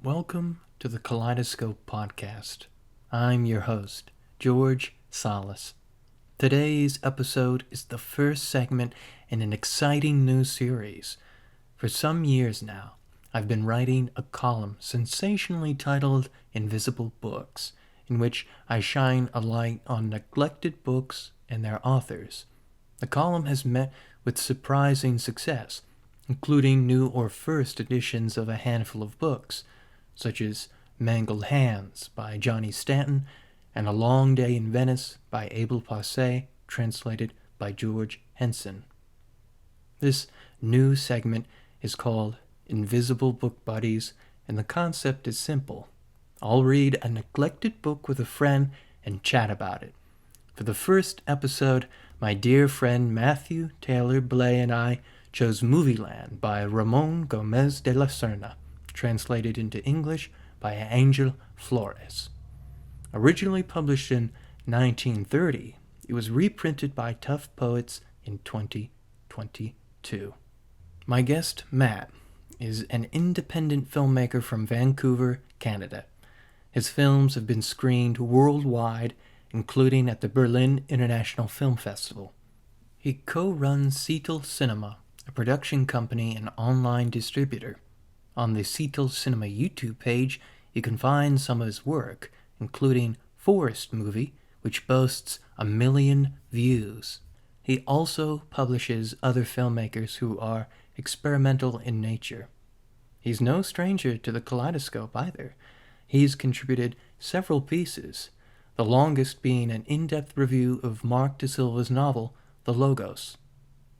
Welcome to the Kaleidoscope Podcast. I'm your host, George Salis. Today's episode is the first segment in an exciting new series. For some years now, I've been writing a column sensationally titled Invisible Books, in which I shine a light on neglected books and their authors. The column has met with surprising success, including new or first editions of a handful of books, such as Mangled Hands by Johnny Stanton and A Long Day in Venice by Abel Passe, translated by George Henson. This new segment is called Invisible Book Buddies, and the concept is simple. I'll read a neglected book with a friend and chat about it. For the first episode, my dear friend Matthew Taylor Blais and I chose Movieland by Ramón Gómez de la Serna, translated into English by Ángel Flores. Originally published in 1930, it was reprinted by Tough Poets in 2022. My guest, Matt, is an independent filmmaker from Vancouver, Canada. His films have been screened worldwide, including at the Berlin International Film Festival. He co-runs Seattle Cinema, a production company and online distributor. On the Seattle Cinema YouTube page, you can find some of his work, including Forest Movie, which boasts 1 million views. He also publishes other filmmakers who are experimental in nature. He's no stranger to the Kaleidoscope either. He's contributed several pieces, the longest being an in-depth review of Mark de Silva's novel, The Logos.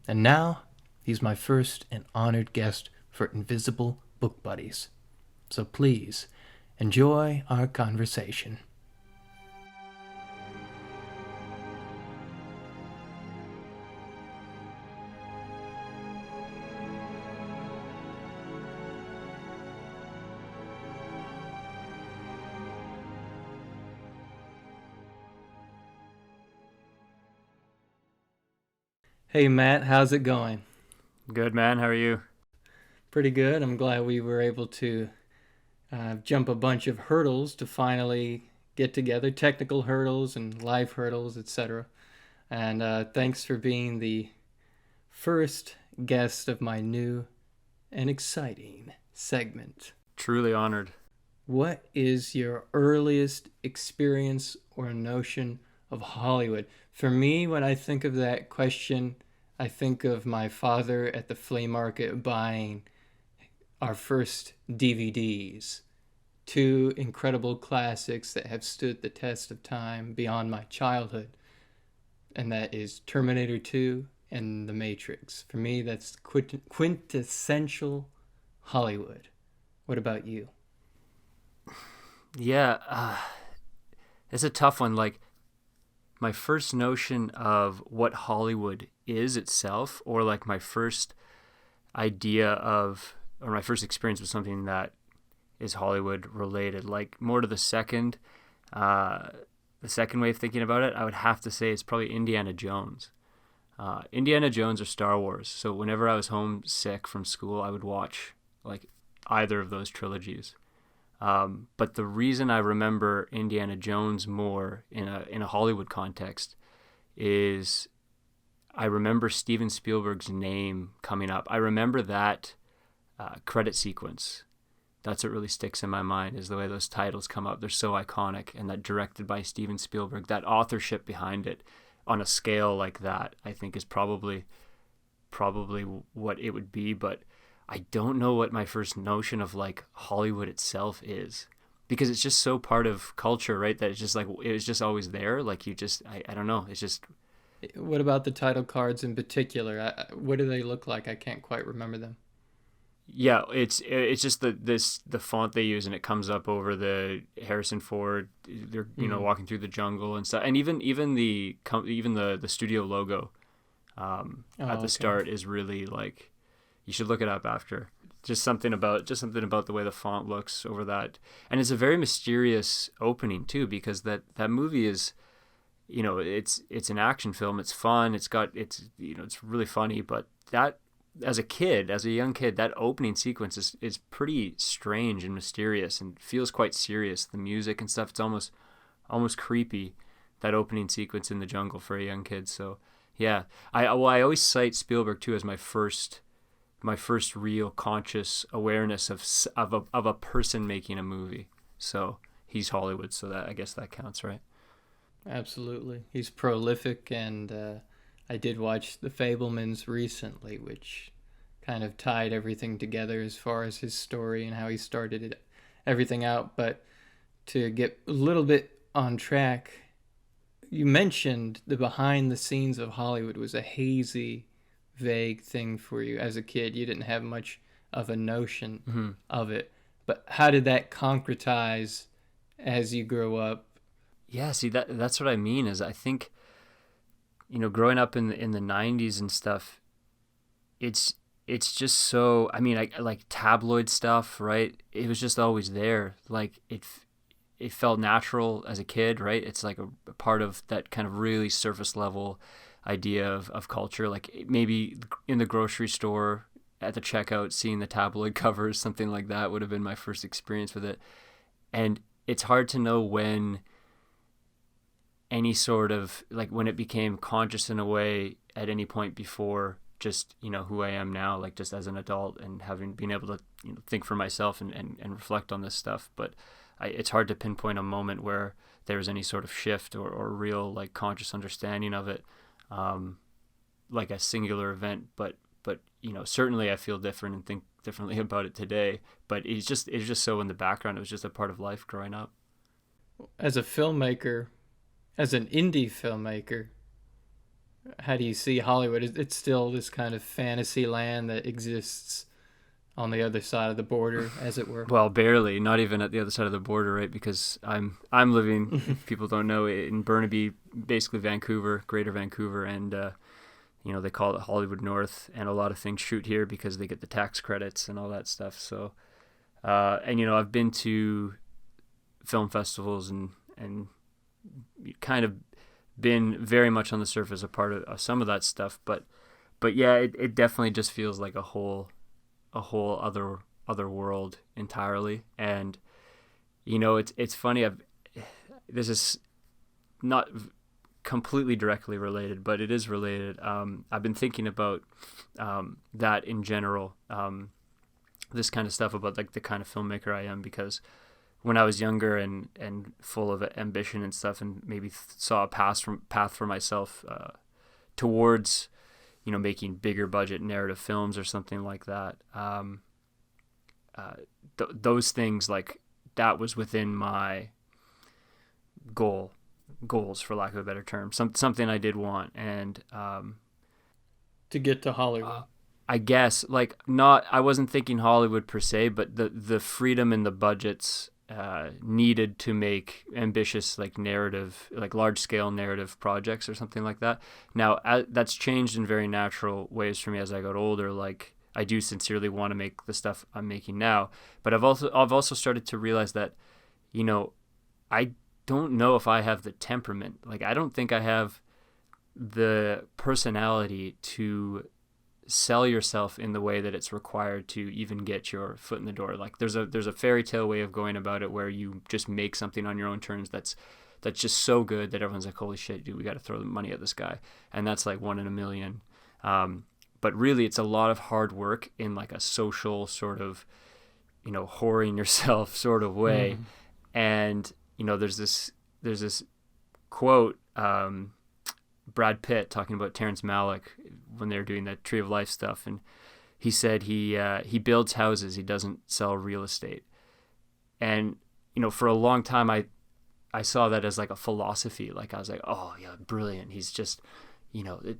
And now, he's my first and honored guest for Invisible Book Buddies. So please, enjoy our conversation. Hey Matt, how's it going? Good, man. How are you? Pretty good. I'm glad we were able to jump a bunch of hurdles to finally get together, technical hurdles and life hurdles, etc. And thanks for being the first guest of my new and exciting segment. Truly honored. What is your earliest experience or notion of Hollywood? For me, when I think of that question, I think of my father at the flea market buying our first DVDs, two incredible classics that have stood the test of time beyond my childhood, and that is Terminator 2 and The Matrix. For me, that's quintessential Hollywood. What about you? Yeah, it's a tough one. Like, my first notion of what Hollywood is itself, or like my first idea of, or my first experience with something that is Hollywood related, like more to the second way of thinking about it, I would have to say it's probably Indiana Jones. Indiana Jones or Star Wars. So whenever I was homesick from school, I would watch like either of those trilogies. But the reason I remember Indiana Jones more in a Hollywood context is I remember Steven Spielberg's name coming up. I remember that credit sequence. That's what really sticks in my mind, is the way those titles come up. They're so iconic, and that directed by Steven Spielberg, that authorship behind it on a scale like that, I think is probably what it would be. But I don't know what my first notion of like Hollywood itself is, because it's just so part of culture, right? That it's just like, it was just always there. Like I don't know. It's just. What about the title cards in particular? What do they look like? I can't quite remember them. Yeah, it's just the font they use, and it comes up over the Harrison Ford. They're walking through the jungle and stuff, and even the studio logo at the start is really like, you should look it up after. Just something about the way the font looks over that, and it's a very mysterious opening too, because that movie is, it's an action film. It's fun. It's really funny, but that as a young kid, that opening sequence is pretty strange and mysterious and feels quite serious. The music and stuff, it's almost creepy, that opening sequence in the jungle for a young kid. So yeah, I always cite Spielberg too as my first real conscious awareness of a person making a movie. So he's Hollywood, so that I guess that counts, right? Absolutely. He's prolific, and I did watch The Fabelmans recently, which kind of tied everything together as far as his story and how he started everything out. But to get a little bit on track, you mentioned the behind the scenes of Hollywood was a hazy, vague thing for you as a kid. You didn't have much of a notion of it. But how did that concretize as you grow up? Yeah, see, that's what I mean is I think, growing up in the 90s and stuff, it's just so, I mean, I like tabloid stuff, right? It was just always there. Like it felt natural as a kid, right? It's like a part of that kind of really surface level idea of culture. Like maybe in the grocery store at the checkout, seeing the tabloid covers, something like that would have been my first experience with it. And it's hard to know when any sort of, like, when it became conscious in a way at any point before just, who I am now, like just as an adult and having been able to think for myself and reflect on this stuff. But it's hard to pinpoint a moment where there was any sort of shift or real like conscious understanding of it, like a singular event. But certainly I feel different and think differently about it today. But it's just so in the background. It was just a part of life growing up. As a filmmaker, as an indie filmmaker, how do you see Hollywood? It's still this kind of fantasy land that exists on the other side of the border, as it were. Well, barely, not even at the other side of the border, right? Because I'm living, if people don't know, in Burnaby, basically Vancouver, Greater Vancouver, and they call it Hollywood North, and a lot of things shoot here because they get the tax credits and all that stuff. So, and I've been to film festivals and kind of been very much on the surface a part of some of that stuff, but yeah, it definitely just feels like a whole other world entirely. And it's funny, this is not completely directly related, but it is related. I've been thinking about that in general, this kind of stuff, about like the kind of filmmaker I am, because when I was younger and full of ambition and stuff, and maybe saw a path for myself towards, making bigger budget narrative films or something like that. Those things, like, that was within my goals, for lack of a better term. Something I did want, and to get to Hollywood. I guess, like, I wasn't thinking Hollywood per se, but the freedom and the budgets needed to make ambitious, like, narrative, like large scale narrative projects or something like that. Now that's changed in very natural ways for me as I got older. Like, I do sincerely want to make the stuff I'm making now, but I've also started to realize that, I don't know if I have the temperament. Like, I don't think I have the personality to sell yourself in the way that it's required to even get your foot in the door. Like, there's a fairy tale way of going about it where you just make something on your own terms that's just so good that everyone's like, holy shit, dude, we got to throw the money at this guy. And that's like one in a million. But really, it's a lot of hard work in like a social sort of, whoring yourself sort of way. And there's this quote, Brad Pitt talking about Terrence Malick when they were doing that Tree of Life stuff, and he said he builds houses, he doesn't sell real estate. And for a long time I saw that as like a philosophy. Like, I was like, oh yeah, brilliant. He's just,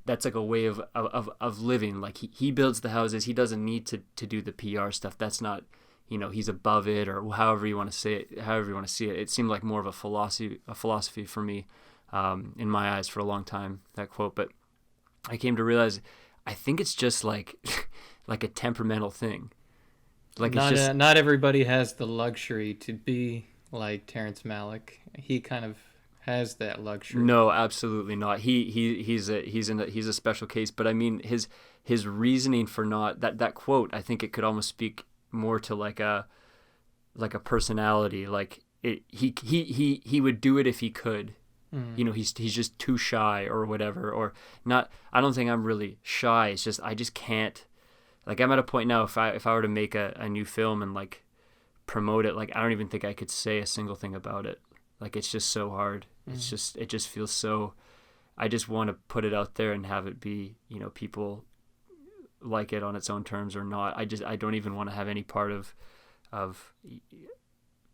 that's like a way of living. Like, he builds the houses, he doesn't need to do the PR stuff. That's not, he's above it, or however you want to say it, however you want to see it. It seemed like more of a philosophy for me, in my eyes, for a long time, that quote. But I came to realize, I think it's just like like a temperamental thing. Like, not everybody has the luxury to be like Terrence Malick. He kind of has that luxury. No, absolutely not. He's a special case. But I mean, his reasoning for not that quote, I think it could almost speak more to like a personality. Like he would do it if he could. You know, he's just too shy or whatever, or not. I don't think I'm really shy. It's just I just can't. Like, I'm at a point now, if I were to make a new film and like promote it, like I don't even think I could say a single thing about it. Like, it's just so hard. It just feels so. I just want to put it out there and have it be, you know, people like it on its own terms or not. I don't even want to have any part of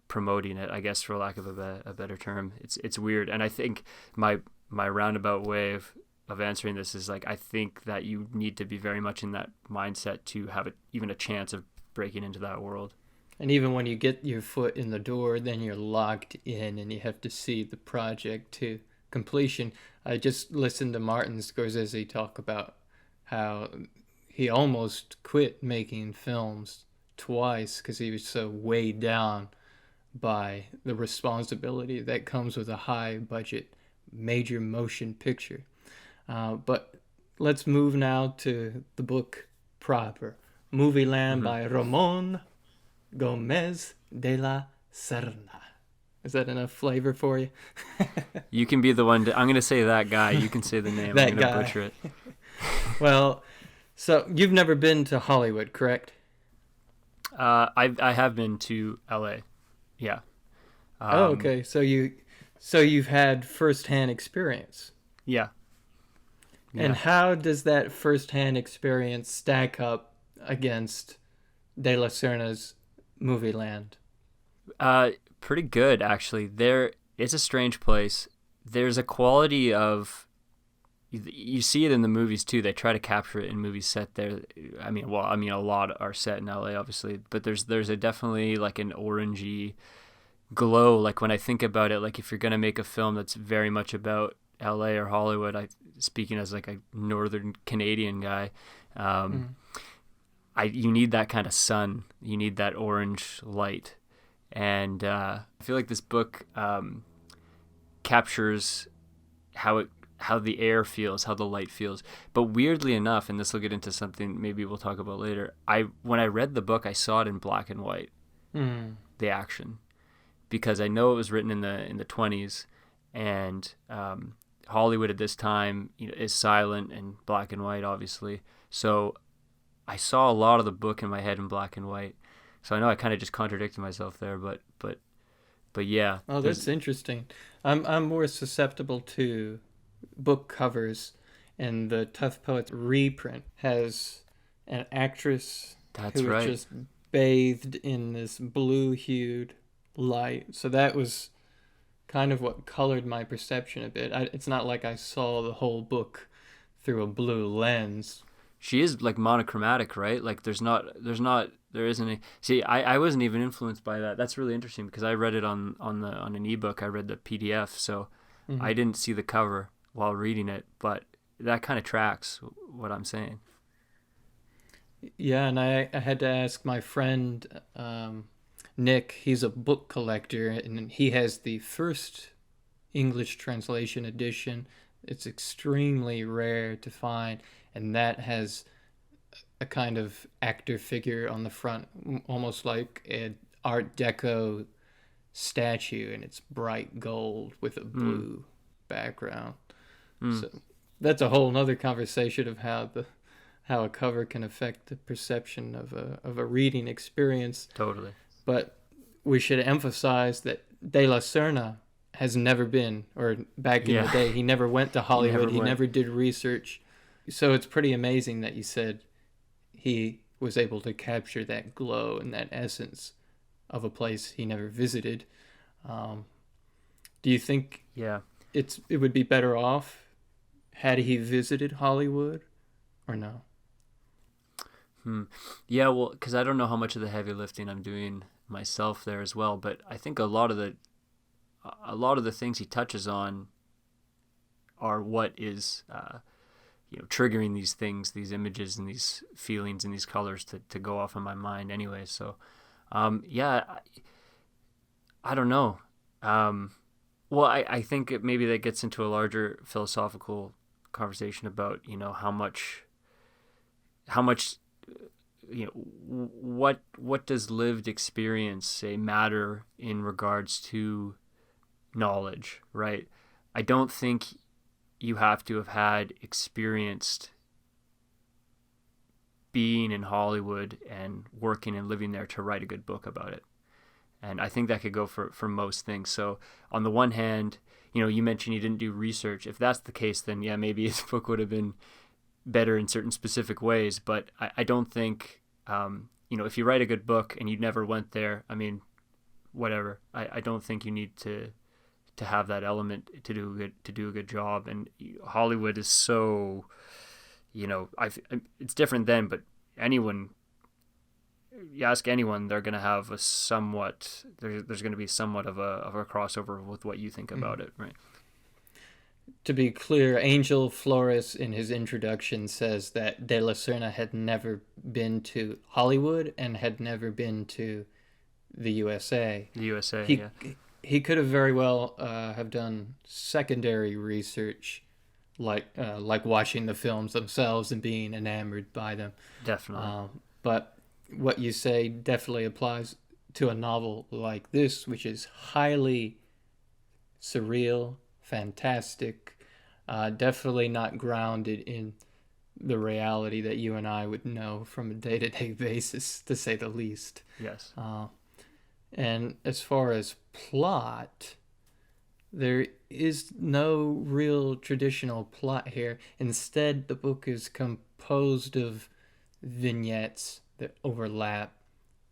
promoting it, I guess, for lack of a better term. It's weird. And I think my roundabout way of answering this is like, I think that you need to be very much in that mindset to have even a chance of breaking into that world. And even when you get your foot in the door, then you're locked in and you have to see the project to completion. I just listened to Martin Scorsese talk about how he almost quit making films twice because he was so weighed down by the responsibility that comes with a high budget major motion picture. But let's move now to the book proper, Movieland by Ramón Gómez de la Serna. Is that enough flavor for you? You can be the one I'm going to say that guy. You can say the name. That I'm going to guy. butcher it. Well, so you've never been to Hollywood, correct? I have been to LA. Yeah. Okay. So you've had firsthand experience. Yeah. And how does that firsthand experience stack up against De La Serna's Movieland? Pretty good, actually. It's a strange place. There's a quality of, you see it in the movies too. They try to capture it in movies set there. I mean, a lot are set in LA, obviously, but there's a definitely like an orangey glow. Like when I think about it, like if you're gonna make a film that's very much about LA or Hollywood, speaking as like a Northern Canadian guy, you need that kind of sun. You need that orange light. And I feel like this book captures how the air feels, how the light feels. But weirdly enough, and this will get into something maybe we'll talk about later, when I read the book, I saw it in black and white, the action, because I know it was written in the 20s, and Hollywood at this time, you know, is silent and black and white, obviously. So I saw a lot of the book in my head in black and white. So I know I kind of just contradicted myself there, but yeah. Oh, that's interesting. I'm more susceptible to book covers, and the Tough Poets reprint has an actress who is just bathed in this blue-hued light. So that was kind of what colored my perception a bit. It's not like I saw the whole book through a blue lens. She is like monochromatic, right? Like there isn't a, see, I wasn't even influenced by that. That's really interesting because I read it on an ebook. I read the PDF, so I didn't see the cover while reading it, but that kind of tracks what I'm saying. Yeah, and I had to ask my friend Nick. He's a book collector, and he has the first English translation edition. It's extremely rare to find, and that has a kind of actor figure on the front, almost like an Art Deco statue, and it's bright gold with a blue background. So that's a whole nother conversation of how a cover can affect the perception of a reading experience. Totally. But we should emphasize that De La Serna has never been, or back in the day, he never went to Hollywood. He never did research. So it's pretty amazing that you said he was able to capture that glow and that essence of a place he never visited. Do you think it would be better off had he visited Hollywood or no? Yeah, well, because I don't know how much of the heavy lifting I'm doing myself there as well, but I think a lot of the things he touches on are what is triggering these things, these images and these feelings and these colors to go off in my mind anyway. So I don't know. Well, I think maybe that gets into a larger philosophical conversation about, how much, what does lived experience say matter in regards to knowledge, right? I don't think you have to have had experienced being in Hollywood and working and living there to write a good book about it. And I think that could go for most things. So on the one hand, you mentioned you didn't do research. If that's the case, then yeah, maybe his book would have been better in certain specific ways. But I don't think, if you write a good book and you never went there, I mean, whatever. I don't think you need to have that element to do a good job. And Hollywood is so, it's different then, but you ask anyone, they're going to have there's going to be somewhat of a crossover with what you think about it, right? To be clear, Ángel Flores in his introduction says that De la Serna had never been to Hollywood and had never been to the USA. The USA, he, yeah. He could have very well have done secondary research, like watching the films themselves and being enamored by them. Definitely. But what you say definitely applies to a novel like this, which is highly surreal, fantastic, definitely not grounded in the reality that you and I would know from a day-to-day basis, to say the least. Yes. And as far as plot, there is no real traditional plot here. Instead, the book is composed of vignettes that overlap,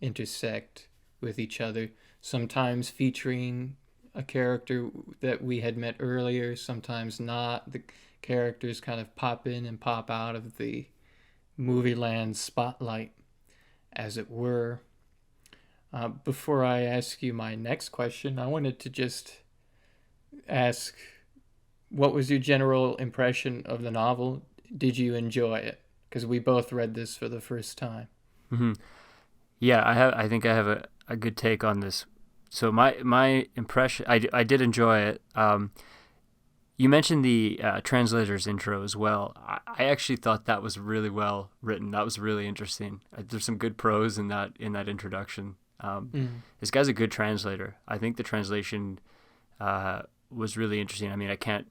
intersect with each other, sometimes featuring a character that we had met earlier, sometimes not. The characters kind of pop in and pop out of the Movieland spotlight, as it were. Before I ask you my next question, I wanted to just ask, what was your general impression of the novel? Did you enjoy it? Because we both read this for the first time. Mm-hmm. Yeah, I think I have a good take on this. So my impression, I did enjoy it. You mentioned the translator's intro as well. I actually thought that was really well written. That was really interesting. There's some good prose in that introduction. This guy's a good translator. I think the translation was really interesting. I mean, I can't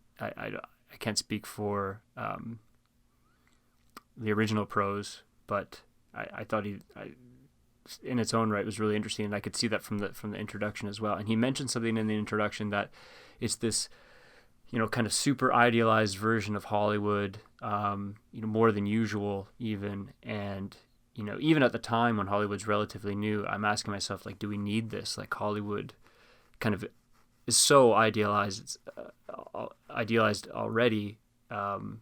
speak for the original prose, but I thought in its own right, was really interesting, and I could see that from the introduction as well. And he mentioned something in the introduction that it's this, kind of super idealized version of Hollywood, more than usual even. And even at the time when Hollywood's relatively new, I'm asking myself, like, do we need this? Like, Hollywood kind of is so idealized already, and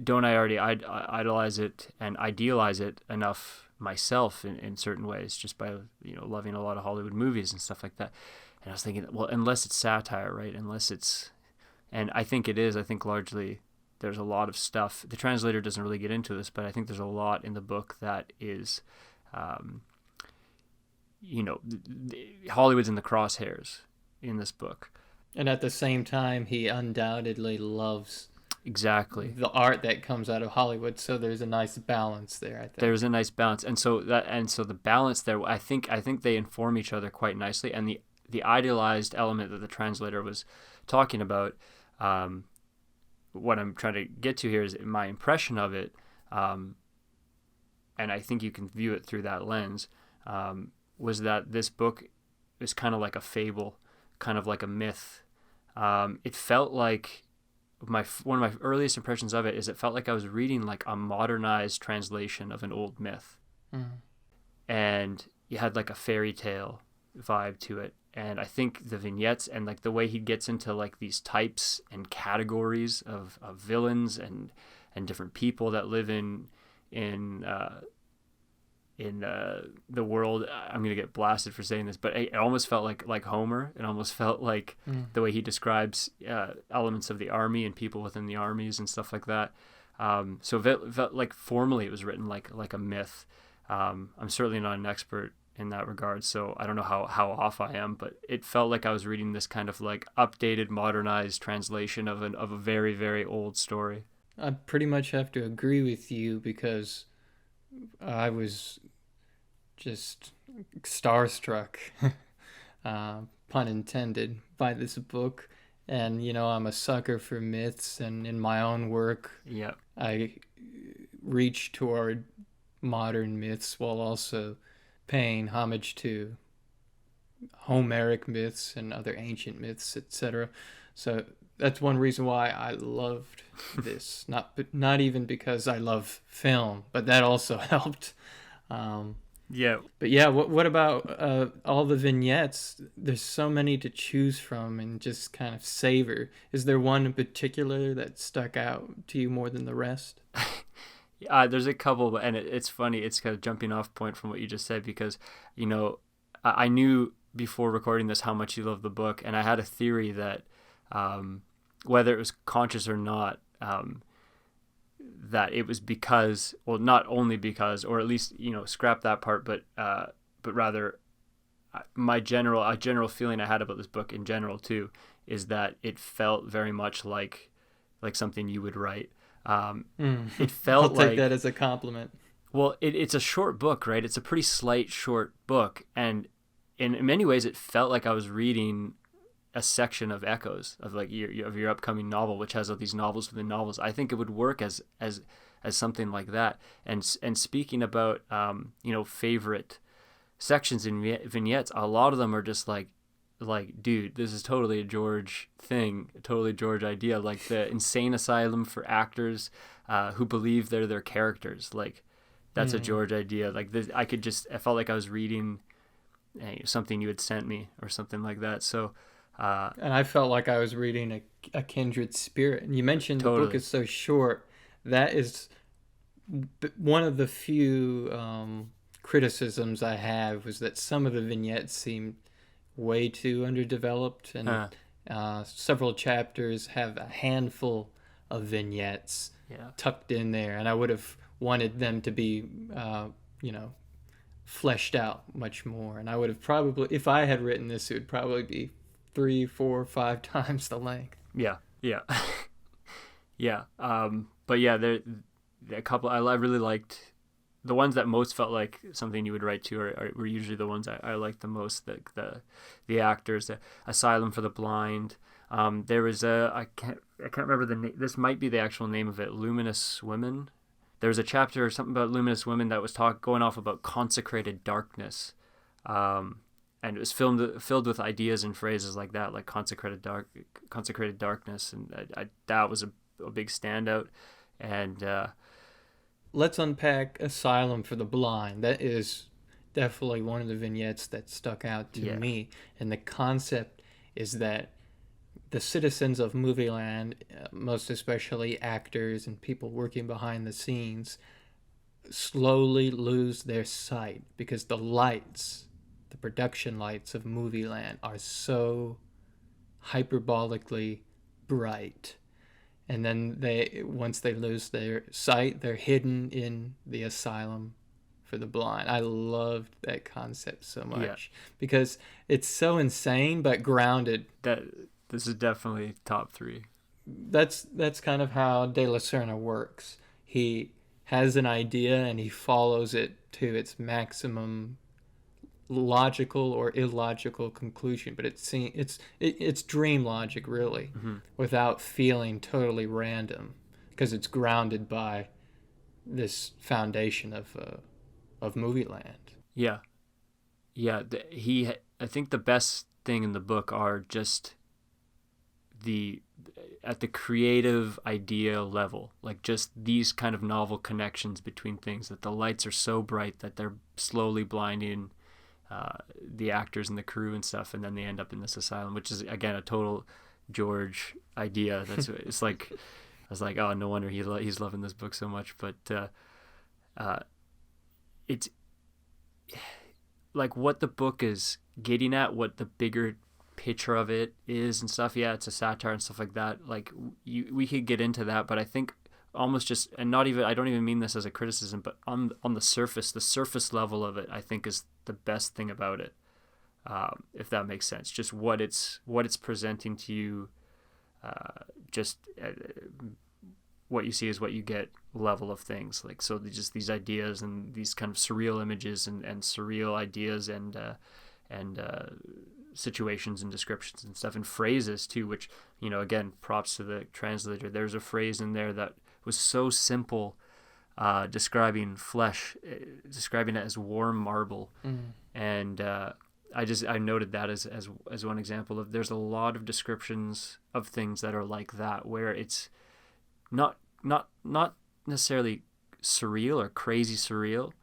don't I already idolize it and idealize it enough myself in certain ways, just by loving a lot of Hollywood movies and stuff like that. And I was thinking, well, unless it's satire, right? And I think it is. I think largely there's a lot of stuff. The translator doesn't really get into this, but I think there's a lot in the book that is, Hollywood's in the crosshairs in this book. And at the same time, he undoubtedly loves exactly the art that comes out of Hollywood. So there's a nice balance there, I think. There's a nice balance. And so the balance there, I think they inform each other quite nicely. And the idealized element that the translator was talking about, what I'm trying to get to here is my impression of it, and I think you can view it through that lens, was that this book is kind of like a fable, kind of like a myth. It felt like one of my earliest impressions of it is it felt like I was reading like a modernized translation of an old myth. Mm-hmm. And you had like a fairy tale vibe to it. And I think the vignettes and like the way he gets into like these types and categories of villains and different people that live in the world. I'm gonna get blasted for saying this, but it almost felt like Homer. It almost felt like the way he describes elements of the army and people within the armies and stuff like that. So it felt like formally it was written like a myth. I'm certainly not an expert in that regard. So I don't know how off I am, but it felt like I was reading this kind of like updated, modernized translation of a very, very old story. I pretty much have to agree with you because I was just starstruck, pun intended, by this book. And, I'm a sucker for myths, and in my own work, Yeah. I reach toward modern myths while also paying homage to Homeric myths and other ancient myths, etc. So that's one reason why I loved this. Not even because I love film, but that also helped. Yeah. But yeah, what about all the vignettes? There's so many to choose from and just kind of savor. Is there one in particular that stuck out to you more than the rest? There's a couple, and it's funny. It's kind of jumping off point from what you just said because, I knew before recording this how much you love the book, and I had a theory that whether it was conscious or not, that it was because, well, not only because, or at least, scrap that part, but rather a general feeling I had about this book in general too is that it felt very much like something you would write. It felt I'll take that as a compliment. Well, it's a short book, right? It's a pretty slight short book, and in many ways it felt like I was reading a section of echoes of like your upcoming novel, which has all these novels within novels. I think it would work as something like that. And speaking about favorite sections in vignettes, a lot of them are just like dude, this is totally a George thing, a totally George idea. Like the insane asylum for actors who believe they're their characters. Like that's a George idea. Like this, I felt like I was reading something you had sent me or something like that. So. And I felt like I was reading a kindred spirit. And you mentioned Totally. The book is so short. That is one of the few criticisms I have, was that some of the vignettes seemed way too underdeveloped, and several chapters have a handful of vignettes tucked in there, and I would have wanted them to be fleshed out much more. And I would have probably, if I had written this, it would probably be 3, 4, 5 times the length. Yeah. Yeah. But yeah, there a couple I really liked. The ones that most felt like something you would write to were usually the ones I liked the most. The actors, the Asylum for the Blind. There was I can't remember the name. This might be the actual name of it. Luminous Women. There was a chapter or something about luminous women that was going off about consecrated darkness. And it was filled with ideas and phrases like that, like consecrated darkness, and that was a big standout. And let's unpack Asylum for the Blind. That is definitely one of the vignettes that stuck out to me. And the concept is that the citizens of Movieland, most especially actors and people working behind the scenes, slowly lose their sight because the production lights of Movieland are so hyperbolically bright. And then once they lose their sight, they're hidden in the Asylum for the Blind. I loved that concept so much because it's so insane but grounded. This is definitely top 3. That's kind of how De La Serna works. He has an idea and he follows it to its maximum logical or illogical conclusion, but it's dream logic really, without feeling totally random, because it's grounded by this foundation of Movieland. I think the best thing in the book are just at the creative idea level, like just these kind of novel connections between things, that the lights are so bright that they're slowly blinding the actors and the crew and stuff, and then they end up in this asylum, which is again a total George idea. It's like I was like, oh, no wonder he's loving this book so much. But it's like what the book is getting at, what the bigger picture of it is and stuff. Yeah, it's a satire and stuff like that. Like we could get into that, but I think almost just, and not even, I don't even mean this as a criticism, but on the surface level of it, I think is the best thing about it. If that makes sense, just what it's presenting to you, just what you see is what you get level of things. Like, so just these ideas and these kind of surreal images and surreal ideas and situations and descriptions and stuff and phrases too, which, again, props to the translator. There's a phrase in there that was so simple, describing flesh, describing it as warm marble. And I noted that as one example of, there's a lot of descriptions of things that are like that, where it's not necessarily surreal or crazy surreal,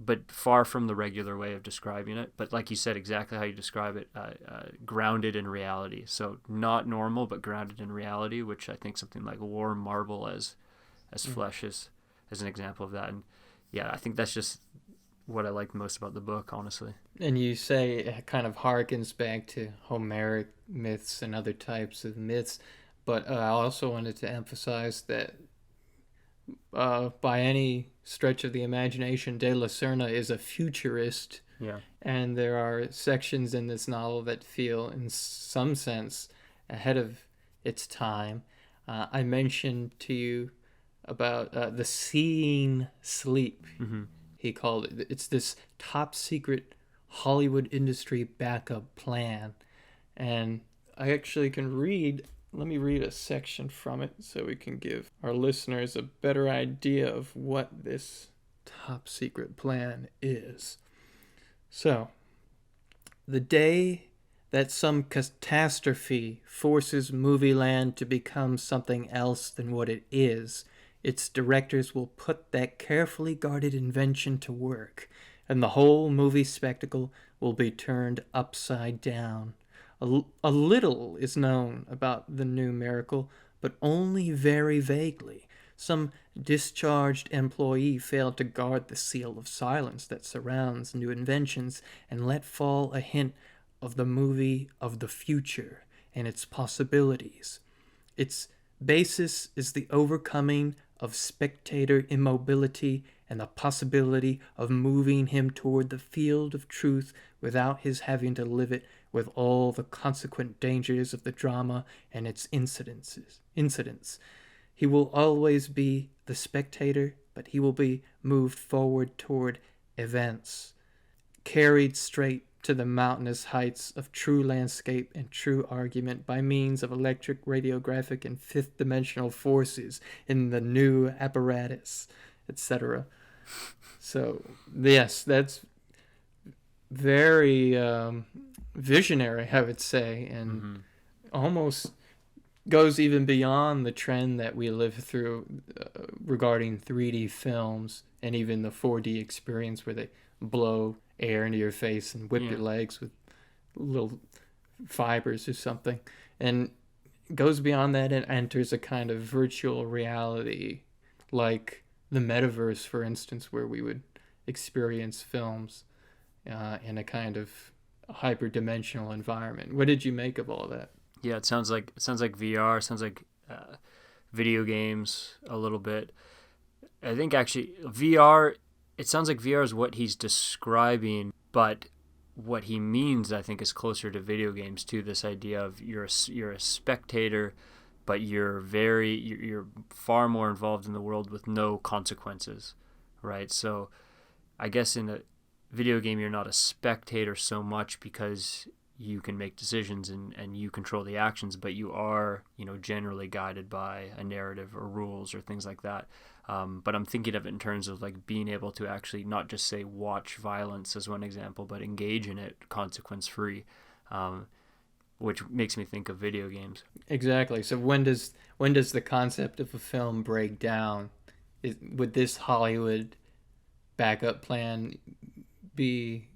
but far from the regular way of describing it. But like you said, exactly how you describe it, grounded in reality. So not normal, but grounded in reality, which I think something like warm marble as flesh is an example of that. And yeah, I think that's just what I like most about the book, honestly. And you say it kind of harkens back to Homeric myths and other types of myths, but I also wanted to emphasize that by any stretch of the imagination, De La Serna is a futurist. Yeah. And there are sections in this novel that feel, in some sense, ahead of its time. I mentioned to you about the seeing sleep. Mm-hmm. He called it. It's this top secret Hollywood industry backup plan. And I actually can read, let me read a section from it so we can give our listeners a better idea of what this top secret plan is. So, the day that some catastrophe forces Movieland to become something else than what it is, its directors will put that carefully guarded invention to work, and the whole movie spectacle will be turned upside down. A little is known about the new miracle, but only very vaguely. Some discharged employee failed to guard the seal of silence that surrounds new inventions and let fall a hint of the movie of the future and its possibilities. Its basis is the overcoming of spectator immobility and the possibility of moving him toward the field of truth without his having to live it with all the consequent dangers of the drama and its incidents. He will always be the spectator, but he will be moved forward toward events, carried straight to the mountainous heights of true landscape and true argument by means of electric, radiographic, and fifth-dimensional forces in the new apparatus, etc. So, yes, that's very visionary, I would say, and almost goes even beyond the trend that we live through regarding 3D films and even the 4D experience where they blow air into your face and whip your legs with little fibers or something. And goes beyond that and enters a kind of virtual reality, like the metaverse, for instance, where we would experience films in a kind of hyper-dimensional environment. What did you make of all that? Yeah, it sounds like VR, sounds like video games a little bit. I think actually VR, it sounds like VR is what he's describing, but what he means, I think, is closer to video games too. This idea of you're a spectator, but you're far more involved in the world with no consequences, right? So I guess in a video game, you're not a spectator so much because you can make decisions and you control the actions, but you are, generally guided by a narrative or rules or things like that. But I'm thinking of it in terms of like being able to actually not just say watch violence as one example, but engage in it consequence free, which makes me think of video games. Exactly. So when does the concept of a film break down? Would this Hollywood backup plan be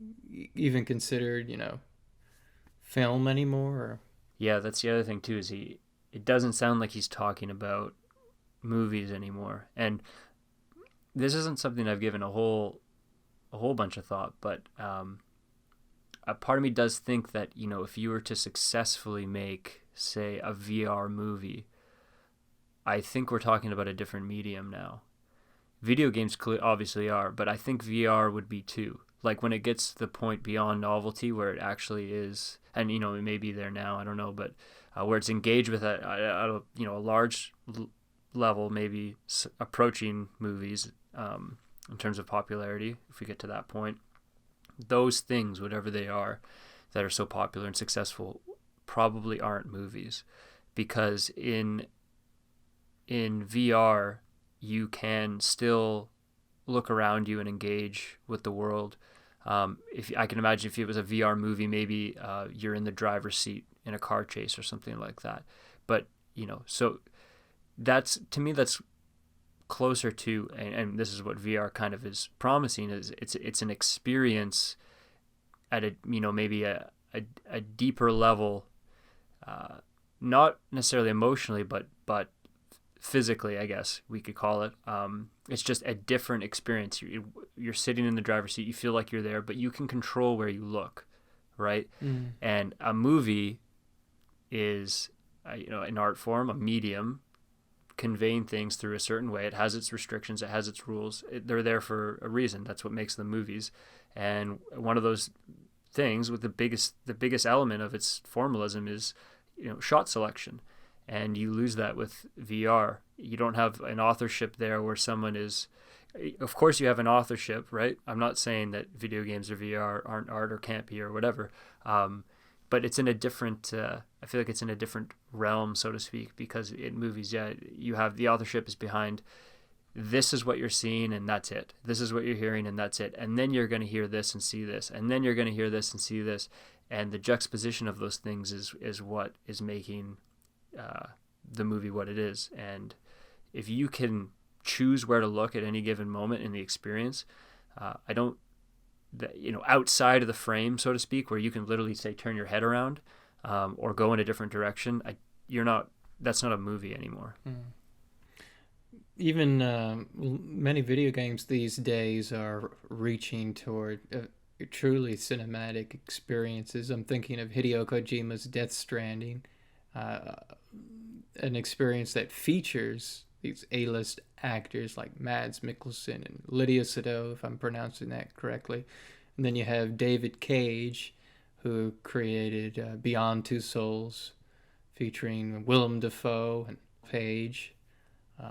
even considered, film anymore? Or? Yeah, that's the other thing too, is it doesn't sound like he's talking about movies anymore. And this isn't something I've given a whole bunch of thought, but a part of me does think that, if you were to successfully make, say, a VR movie, I think we're talking about a different medium now. Video games obviously are, but I think VR would be too. Like when it gets to the point beyond novelty where it actually is, and it may be there now, I don't know, but where it's engaged with a large level, maybe approaching movies in terms of popularity, if we get to that point. Those things, whatever they are, that are so popular and successful, probably aren't movies, because in VR you can still look around you and engage with the world. If I can imagine, if it was a VR movie, maybe you're in the driver's seat in a car chase or something like that. But so that's, to me, that's closer to, and this is what VR kind of is promising, is it's an experience at a maybe a deeper level, not necessarily emotionally, but physically, I guess we could call it. It's just a different experience. You're sitting in the driver's seat, you feel like you're there, but you can control where you look, right? And a movie is an art form, a medium, conveying things through a certain way. It has its restrictions, it has its rules. They're there for a reason. That's what makes them movies. And one of those things, with the biggest element of its formalism, is shot selection. And you lose that with VR. You don't have an authorship there where someone is, of course you have an authorship, right? I'm not saying that video games or VR aren't art or can't be or whatever, but it's in a different, I feel like it's in a different realm, so to speak, because in movies, you have the authorship is behind, this is what you're seeing and that's it. This is what you're hearing and that's it. And then you're going to hear this and see this. And then you're going to hear this and see this. And the juxtaposition of those things is what is making the movie what it is. And if you can choose where to look at any given moment in the experience, outside of the frame, so to speak, where you can literally say turn your head around or go in a different direction, that's not a movie anymore. Even many video games these days are reaching toward truly cinematic experiences. I'm thinking of Hideo Kojima's Death Stranding, an experience that features these A-list actors like Mads Mikkelsen and Lydia Sado, if I'm pronouncing that correctly. And then you have David Cage, who created Beyond Two Souls, featuring Willem Dafoe and Page.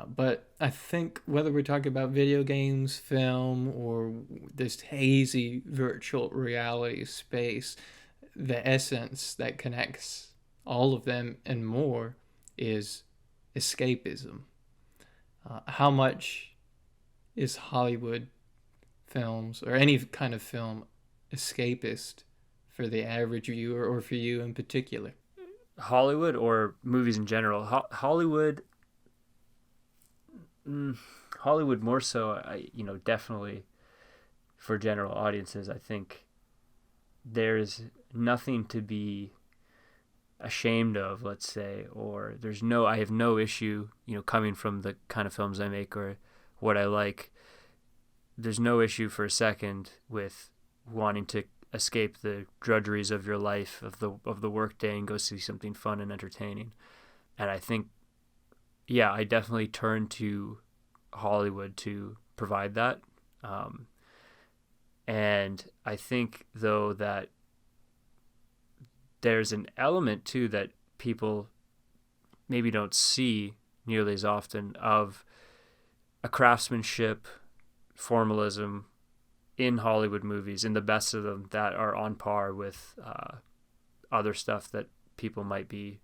But I think whether we're talking about video games, film, or this hazy virtual reality space, the essence that connects all of them and more is escapism. How much is Hollywood films, or any kind of film, escapist for the average viewer, or for you in particular? Hollywood or movies in general? Hollywood more so. Definitely for general audiences, I think there's nothing to be ashamed of, let's say, or I have no issue, coming from the kind of films I make or what I like. There's no issue for a second with wanting to escape the drudgeries of your life, of the work day, and go see something fun and entertaining. And I think, I definitely turn to Hollywood to provide that. And I think, though, that there's an element too that people maybe don't see nearly as often, of a craftsmanship, formalism in Hollywood movies, in the best of them, that are on par with other stuff that people might be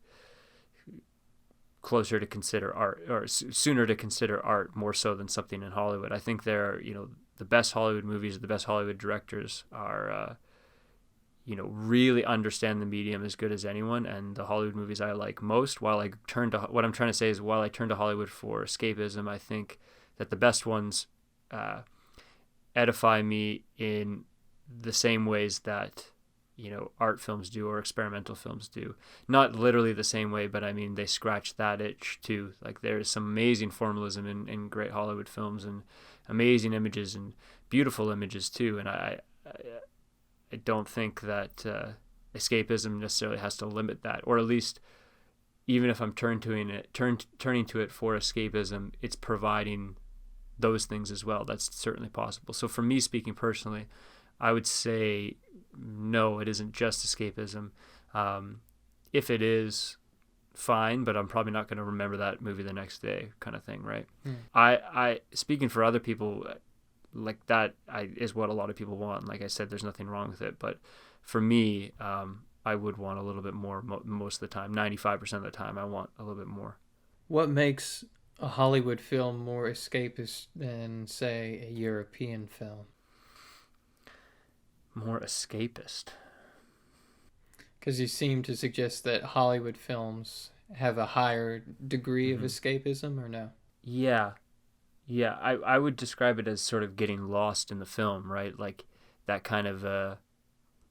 closer to consider art, or sooner to consider art, more so than something in Hollywood. I think the best Hollywood movies, the best Hollywood directors are really understand the medium as good as anyone. And the Hollywood movies I like most, what I'm trying to say is, while I turn to Hollywood for escapism, I think that the best ones edify me in the same ways that art films do, or experimental films do. Not literally the same way, but I mean, they scratch that itch too. Like, there's some amazing formalism in great Hollywood films, and amazing images and beautiful images too. And I don't think that escapism necessarily has to limit that, or at least even if I'm turning to it for escapism, it's providing those things as well. That's certainly possible. So for me, speaking personally, I would say no, it isn't just escapism. If it is, fine, but I'm probably not going to remember that movie the next day, kind of thing, right? I speaking for other people, like that is what a lot of people want. Like I said, there's nothing wrong with it, but for me, I would want a little bit more most of the time. 95% of the time, I want a little bit more. What makes a Hollywood film more escapist than, say, a European film? More escapist? Because you seem to suggest that Hollywood films have a higher degree of escapism, or no? Yeah. I would describe it as sort of getting lost in the film, right? Like that kind of,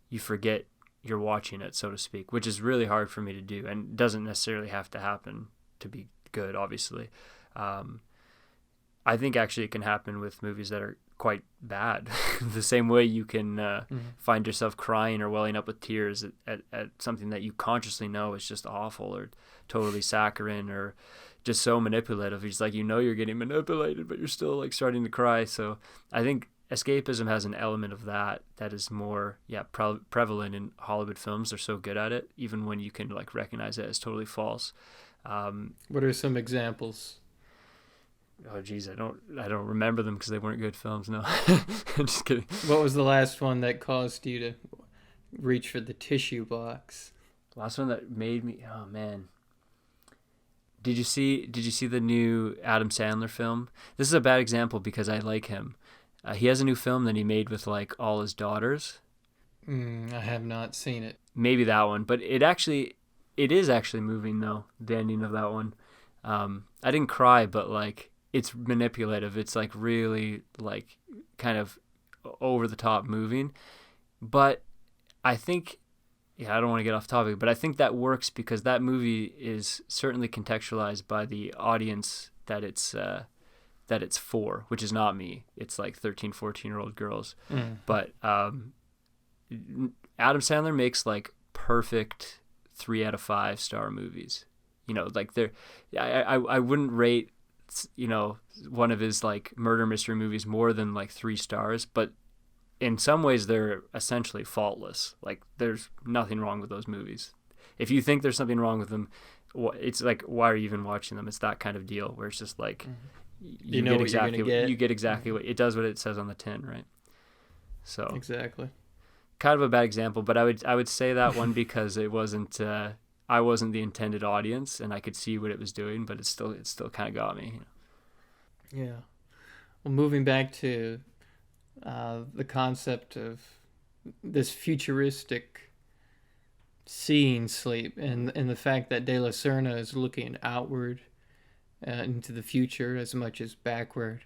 you forget you're watching it, so to speak, which is really hard for me to do and doesn't necessarily have to happen to be good, obviously. I think actually it can happen with movies that are quite bad. The same way you can find yourself crying or welling up with tears at something that you consciously know is just awful or totally saccharine or just so manipulative. It's like, you're getting manipulated, but you're still like starting to cry. So I think escapism has an element of that is more prevalent in Hollywood films. They're so good at it, even when you can like recognize it as totally false. What are some examples? Oh geez, I don't remember them because they weren't good films. No, I'm just kidding. What was the last one that caused you to reach for the tissue box? The last one that made me, oh man. Did you see the new Adam Sandler film? This is a bad example because I like him. He has a new film that he made with like all his daughters. I have not seen it. Maybe that one, but it is actually moving though. The ending of that one, I didn't cry, but like it's manipulative. It's like really like kind of over the top moving, but I think. Yeah, I don't want to get off topic, but I think that works because that movie is certainly contextualized by the audience that it's for, which is not me. It's like 13, 14-year-old girls. But Adam Sandler makes like perfect 3 out of 5 star movies. Like I wouldn't rate one of his like murder mystery movies more than like 3 stars, but in some ways they're essentially faultless. Like there's nothing wrong with those movies. If you think there's something wrong with them, it's like, why are you even watching them? It's that kind of deal where it's just like, you get exactly what it does, what it says on the tin, right? So exactly, kind of a bad example, but I would say that one because it wasn't, I wasn't the intended audience and I could see what it was doing, but it still kind of got me. Yeah. Well, moving back to the concept of this futuristic seeing sleep and the fact that De La Serna is looking outward into the future as much as backward.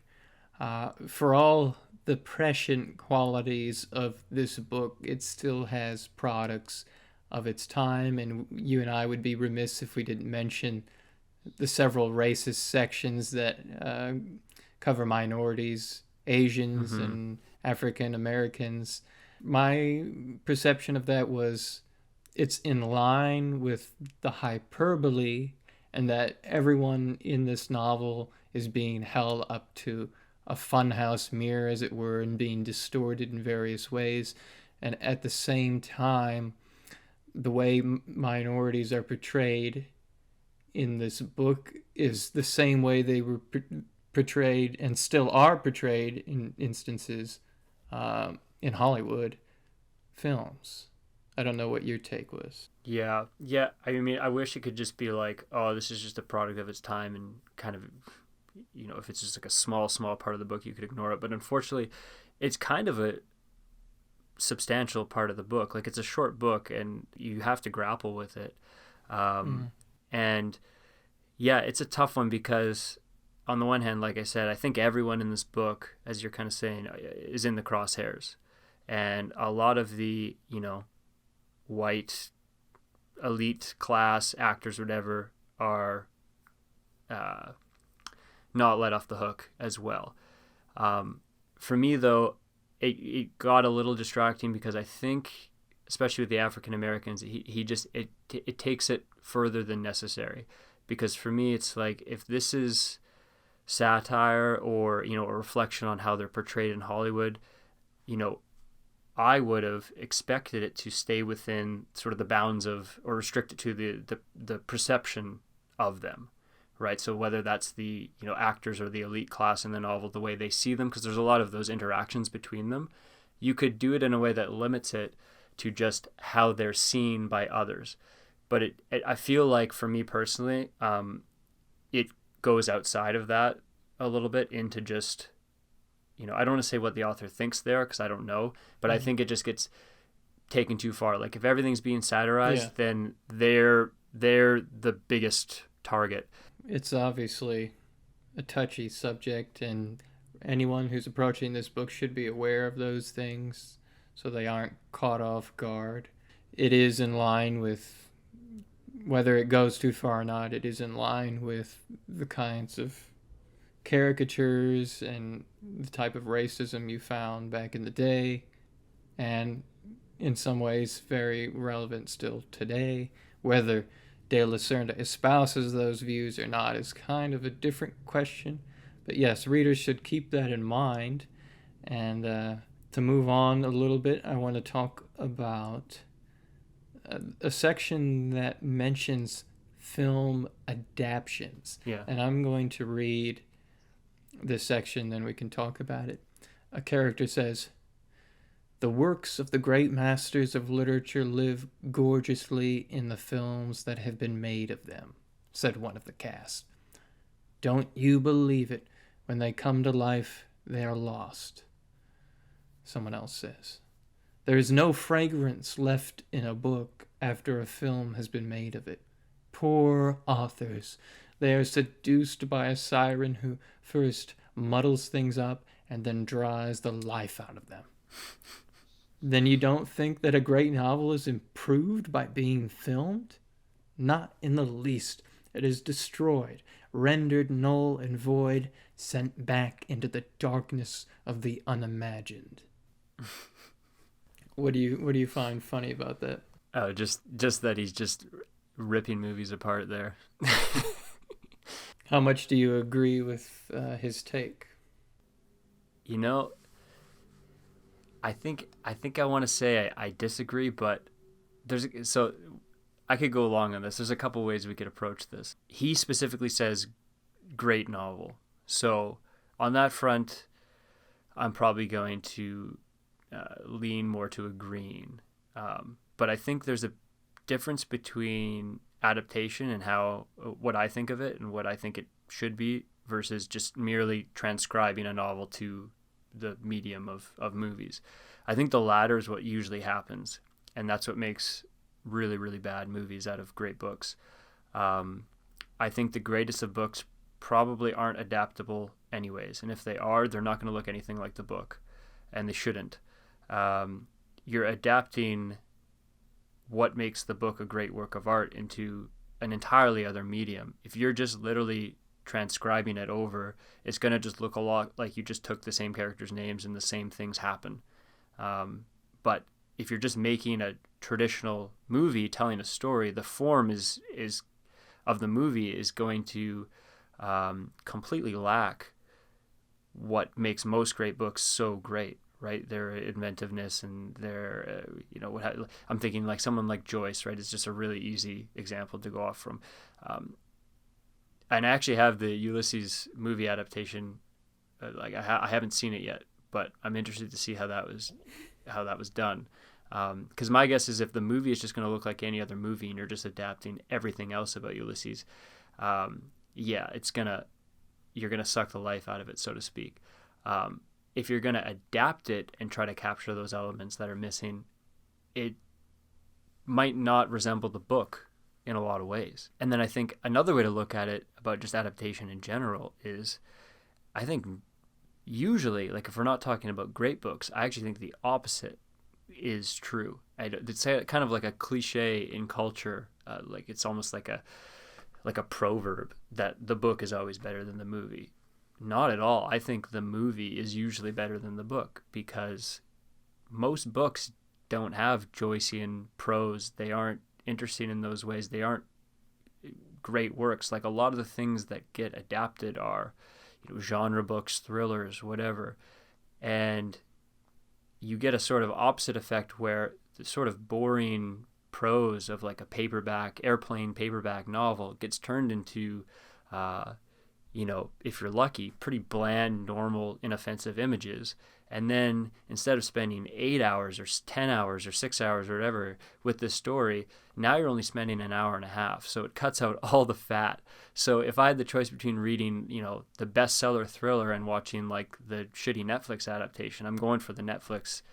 For all the prescient qualities of this book, it still has products of its time, and you and I would be remiss if we didn't mention the several racist sections that cover minorities, Asians and African Americans. My perception of that was it's in line with the hyperbole, and that everyone in this novel is being held up to a funhouse mirror, as it were, and being distorted in various ways. And at the same time, the way minorities are portrayed in this book is the same way they were portrayed and still are portrayed in instances in Hollywood films. I don't know what your take was. Yeah. I mean, I wish it could just be like, oh, this is just a product of its time, and kind of, if it's just like a small part of the book, you could ignore it. But unfortunately, it's kind of a substantial part of the book. Like, it's a short book, and you have to grapple with it. And yeah, it's a tough one because on the one hand, like I said, I think everyone in this book, as you're kind of saying, is in the crosshairs. And a lot of the, white elite class actors, whatever, are not let off the hook as well. For me, though, it got a little distracting because I think especially with the African Americans, he just it takes it further than necessary. Because for me, it's like, if this is satire or, you know, a reflection on how they're portrayed in Hollywood, you know, I would have expected it to stay within sort of the bounds of, or restrict it to the perception of them, right? So whether that's the, you know, actors or the elite class in the novel, the way they see them, because there's a lot of those interactions between them, you could do it in a way that limits it to just how they're seen by others. But I feel like, for me personally, it goes outside of that a little bit into just, you know, I don't want to say what the author thinks there, because I don't know, but I think it just gets taken too far. Like, if everything's being satirized, then they're the biggest target. It's obviously a touchy subject, and anyone who's approaching this book should be aware of those things so they aren't caught off guard. It is in line with, whether it goes too far or not, it is in line with the kinds of caricatures and the type of racism you found back in the day, and in some ways very relevant still today. Whether de la Serna espouses those views or not is kind of a different question. But yes, readers should keep that in mind. And to move on a little bit, I want to talk about a section that mentions film adaptions. Yeah. And I'm going to read this section, then we can talk about it. A character says, "The works of the great masters of literature live gorgeously in the films that have been made of them," said one of the cast. "Don't you believe it? When they come to life, they are lost." Someone else says, "There is no fragrance left in a book after a film has been made of it. Poor authors. They are seduced by a siren who first muddles things up and then dries the life out of them." Then you don't think that a great novel is improved by being filmed? Not in the least. It is destroyed, rendered null and void, sent back into the darkness of the unimagined. What do you find funny about that? Oh, just that he's just ripping movies apart there. How much do you agree with his take? You know, I think I want to say I disagree, but so I could go along on this. There's a couple ways we could approach this. He specifically says great novel. So on that front, I'm probably going to lean more to agreeing. But I think there's a difference between adaptation and what I think of it and what I think it should be, versus just merely transcribing a novel to the medium of movies. I think the latter is what usually happens, and that's what makes really, really bad movies out of great books. I think the greatest of books probably aren't adaptable anyways, and if they are, they're not going to look anything like the book, and they shouldn't. You're adapting what makes the book a great work of art into an entirely other medium. If you're just literally transcribing it over, it's going to just look a lot like you just took the same characters' names and the same things happen. But if you're just making a traditional movie telling a story, the form is of the movie is going to completely lack what makes most great books so great, right? Their inventiveness and their, I'm thinking like someone like Joyce, right? It's just a really easy example to go off from. And I actually have the Ulysses movie adaptation. I haven't seen it yet, but I'm interested to see how that was done. Because my guess is if the movie is just going to look like any other movie and you're just adapting everything else about Ulysses, you're gonna suck the life out of it, so to speak. If you're gonna adapt it and try to capture those elements that are missing, it might not resemble the book in a lot of ways. And then I think another way to look at it about just adaptation in general is, I think usually, like if we're not talking about great books, I actually think the opposite is true. It's kind of like a cliche in culture, like it's almost like a proverb that the book is always better than the movie. Not at all. I think the movie is usually better than the book, because most books don't have Joycean prose. They aren't interesting in those ways. They aren't great works. Like a lot of the things that get adapted are, genre books, thrillers, whatever. And you get a sort of opposite effect where the sort of boring prose of like a airplane paperback novel gets turned into, if you're lucky, pretty bland, normal, inoffensive images. And then instead of spending 8 hours or 10 hours or 6 hours or whatever with this story, now you're only spending an hour and a half. So it cuts out all the fat. So if I had the choice between reading, the bestseller thriller and watching like the shitty Netflix adaptation, I'm going for the Netflix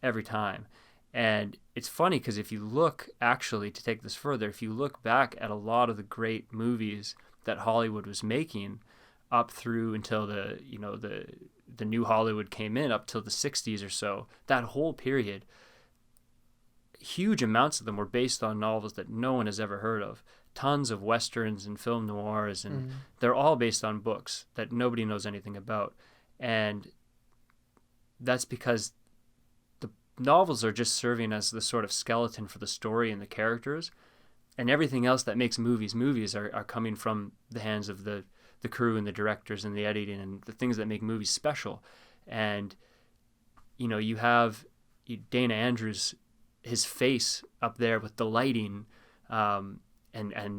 every time. And it's funny because if you look, actually, to take this further, if you look back at a lot of the great movies that Hollywood was making up through until the new Hollywood came in, up till the 60s or so, that whole period, huge amounts of them were based on novels that no one has ever heard of. Tons of westerns and film noirs, and they're all based on books that nobody knows anything about. And that's because the novels are just serving as the sort of skeleton for the story and the characters, and everything else that makes movies are coming from the hands of the crew and the directors and the editing and the things that make movies special. And you have Dana Andrews, his face up there with the lighting, and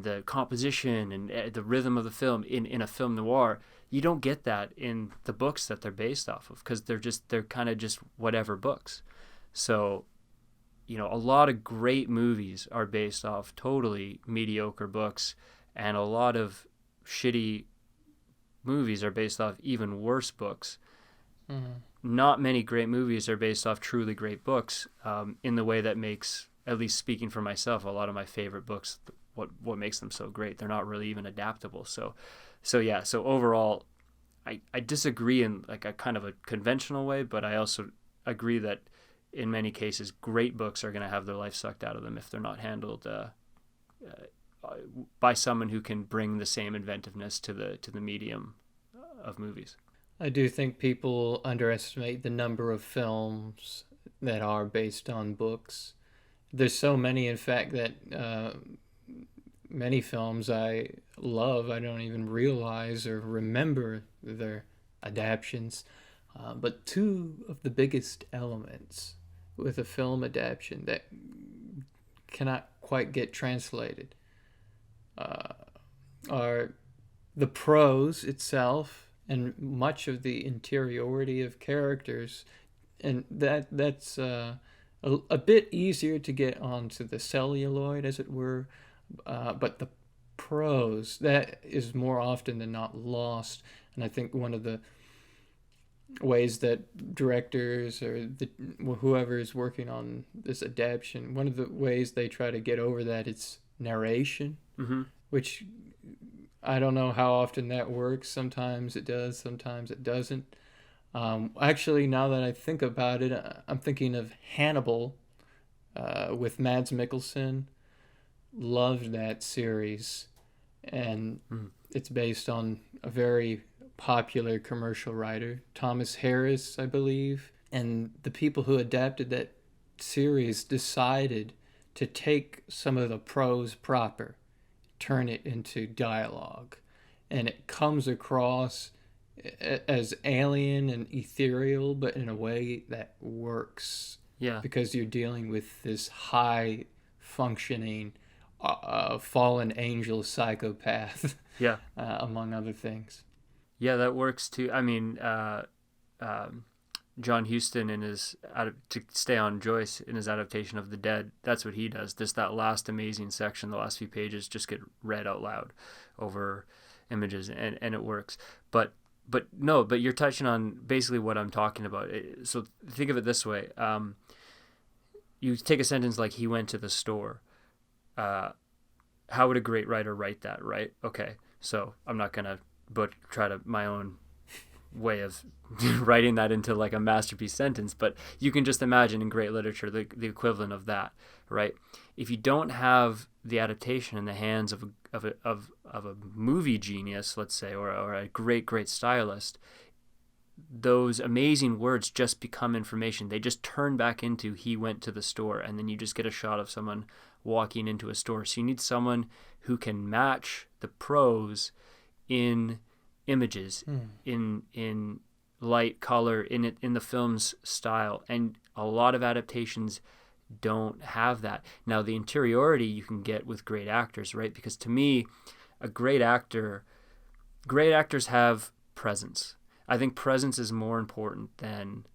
the composition and the rhythm of the film in a film noir. You don't get that in the books that they're based off of, because they're kind of just whatever books. So a lot of great movies are based off totally mediocre books, and a lot of shitty movies are based off even worse books. Not many great movies are based off truly great books, in the way that makes, at least speaking for myself, a lot of my favorite books, what makes them so great. They're not really even adaptable. So overall, I disagree in like a kind of a conventional way, but I also agree that in many cases, great books are going to have their life sucked out of them if they're not handled by someone who can bring the same inventiveness to the medium of movies. I do think people underestimate the number of films that are based on books. There's so many, in fact, that many films I love, I don't even realize or remember their adaptions. But two of the biggest elements with a film adaptation that cannot quite get translated are the prose itself and much of the interiority of characters, and that's a bit easier to get onto the celluloid, as it were, but the prose, that is more often than not lost. And I think one of the ways that directors or whoever is working on this adaptation, one of the ways they try to get over that is narration, which I don't know how often that works. Sometimes it does, sometimes it doesn't. Actually, now that I think about it, I'm thinking of Hannibal with Mads Mikkelsen. Loved that series, and it's based on a very popular commercial writer, Thomas Harris, I believe. And the people who adapted that series decided to take some of the prose proper, turn it into dialogue, and it comes across as alien and ethereal, but in a way that works. Yeah. Because you're dealing with this high functioning fallen angel psychopath. Yeah. Among other things. Yeah, that works too. I mean, John Huston to stay on Joyce in his adaptation of The Dead, that's what he does. Just that last amazing section, the last few pages just get read out loud over images, and it works. But you're touching on basically what I'm talking about. So think of it this way. You take a sentence like, he went to the store. How would a great writer write that, right? Okay, so I'm not going to try to my own way of writing that into like a masterpiece sentence, but you can just imagine in great literature the equivalent of that, right? If you don't have the adaptation in the hands of a movie genius, let's say, or a great stylist, those amazing words just become information. They just turn back into he went to the store, and then you just get a shot of someone walking into a store. So you need someone who can match the prose in images, in light, color, in the film's style. And a lot of adaptations don't have that. Now, the interiority you can get with great actors, right? Because to me, great actors have presence. I think presence is more important than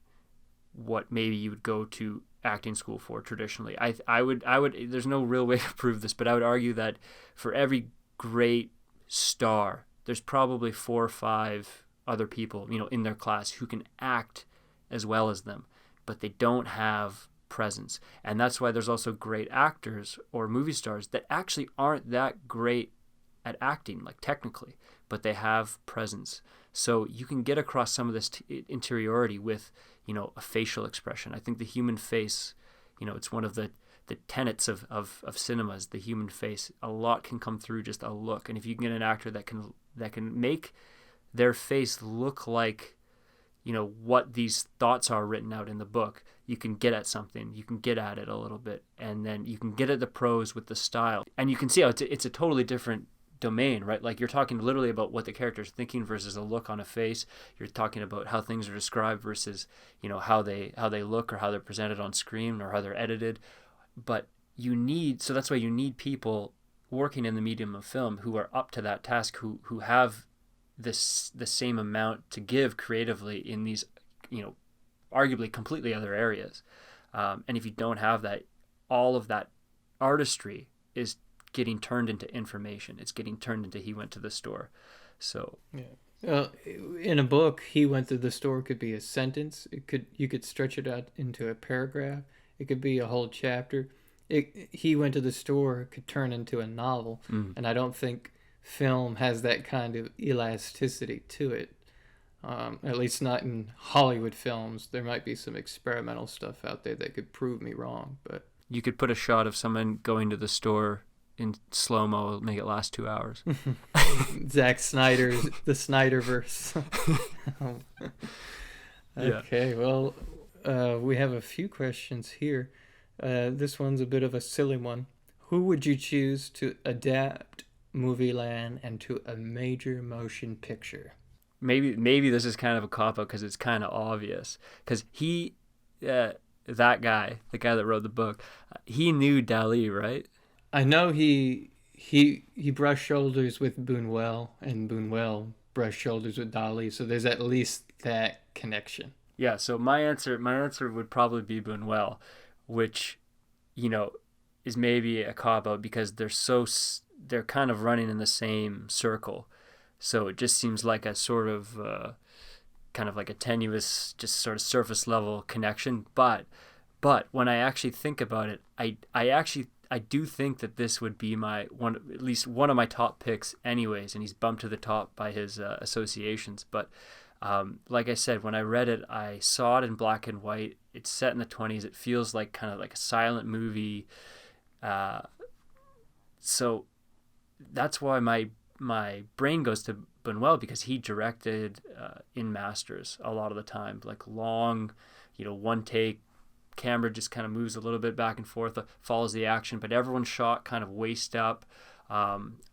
what maybe you would go to acting school for traditionally. I would there's no real way to prove this, but I would argue that for every great star, there's probably 4 or 5 other people, in their class who can act as well as them, but they don't have presence. And that's why there's also great actors or movie stars that actually aren't that great at acting, like technically, but they have presence. So you can get across some of this interiority with, a facial expression. I think the human face, it's one of the tenets of cinemas, the human face. A lot can come through just a look. And if you can get an actor that can make their face look like, what these thoughts are written out in the book, you can get at something. You can get at it a little bit. And then you can get at the prose with the style. And you can see how it's a totally different domain, right? Like, you're talking literally about what the character's thinking versus a look on a face. You're talking about how things are described versus, how they look or how they're presented on screen or how they're edited. But so that's why you need people working in the medium of film who are up to that task, who have the same amount to give creatively in these, arguably completely other areas. And if you don't have that, all of that artistry is getting turned into information. It's getting turned into he went to the store. So yeah. In a book, he went to the store could be a sentence. You could stretch it out into a paragraph. It could be a whole chapter. He went to the store could turn into a novel. And I don't think film has that kind of elasticity to it. At least not in Hollywood films. There might be some experimental stuff out there that could prove me wrong, but you could put a shot of someone going to the store in slow-mo, make it last 2 hours. Zack Snyder's the Snyderverse. Okay, well, we have a few questions here. This one's a bit of a silly one. Who would you choose to adapt Movieland into a major motion picture? Maybe this is kind of a cop-out because it's kind of obvious. Because that guy, the guy that wrote the book, he knew Dali, right? I know he brushed shoulders with Buñuel, and Buñuel brushed shoulders with Dali, so there's at least that connection. Yeah, so my answer would probably be Buñuel, which, is maybe a cop-out because they're kind of running in the same circle. So it just seems like a sort of kind of like a tenuous, just sort of surface level connection. But when I actually think about it, I do think that this would be at least one of my top picks anyways, and he's bumped to the top by his associations. But like I said, when I read it, I saw it in black and white. It's set in the 1920s. It feels like kind of like a silent movie. So that's why my brain goes to Buñuel, because he directed in Masters a lot of the time, like long, one take, camera just kind of moves a little bit back and forth, follows the action, but everyone's shot kind of waist up,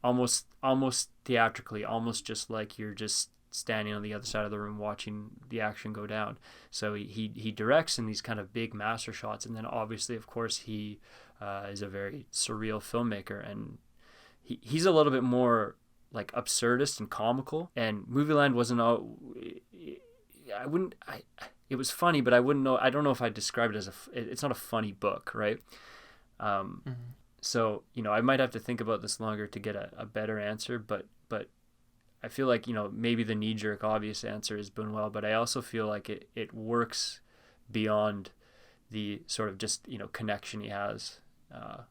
almost theatrically, almost just like you're just standing on the other side of the room watching the action go down. So he directs in these kind of big master shots, and then obviously, of course, he is a very surreal filmmaker, and he's a little bit more like absurdist and comical. And Movieland wasn't it was funny, but I don't know if I'd describe it as it's not a funny book, right? So, I might have to think about this longer to get a better answer, but I feel like, maybe the knee-jerk obvious answer is Buñuel, but I also feel like it works beyond the sort of just, connection he has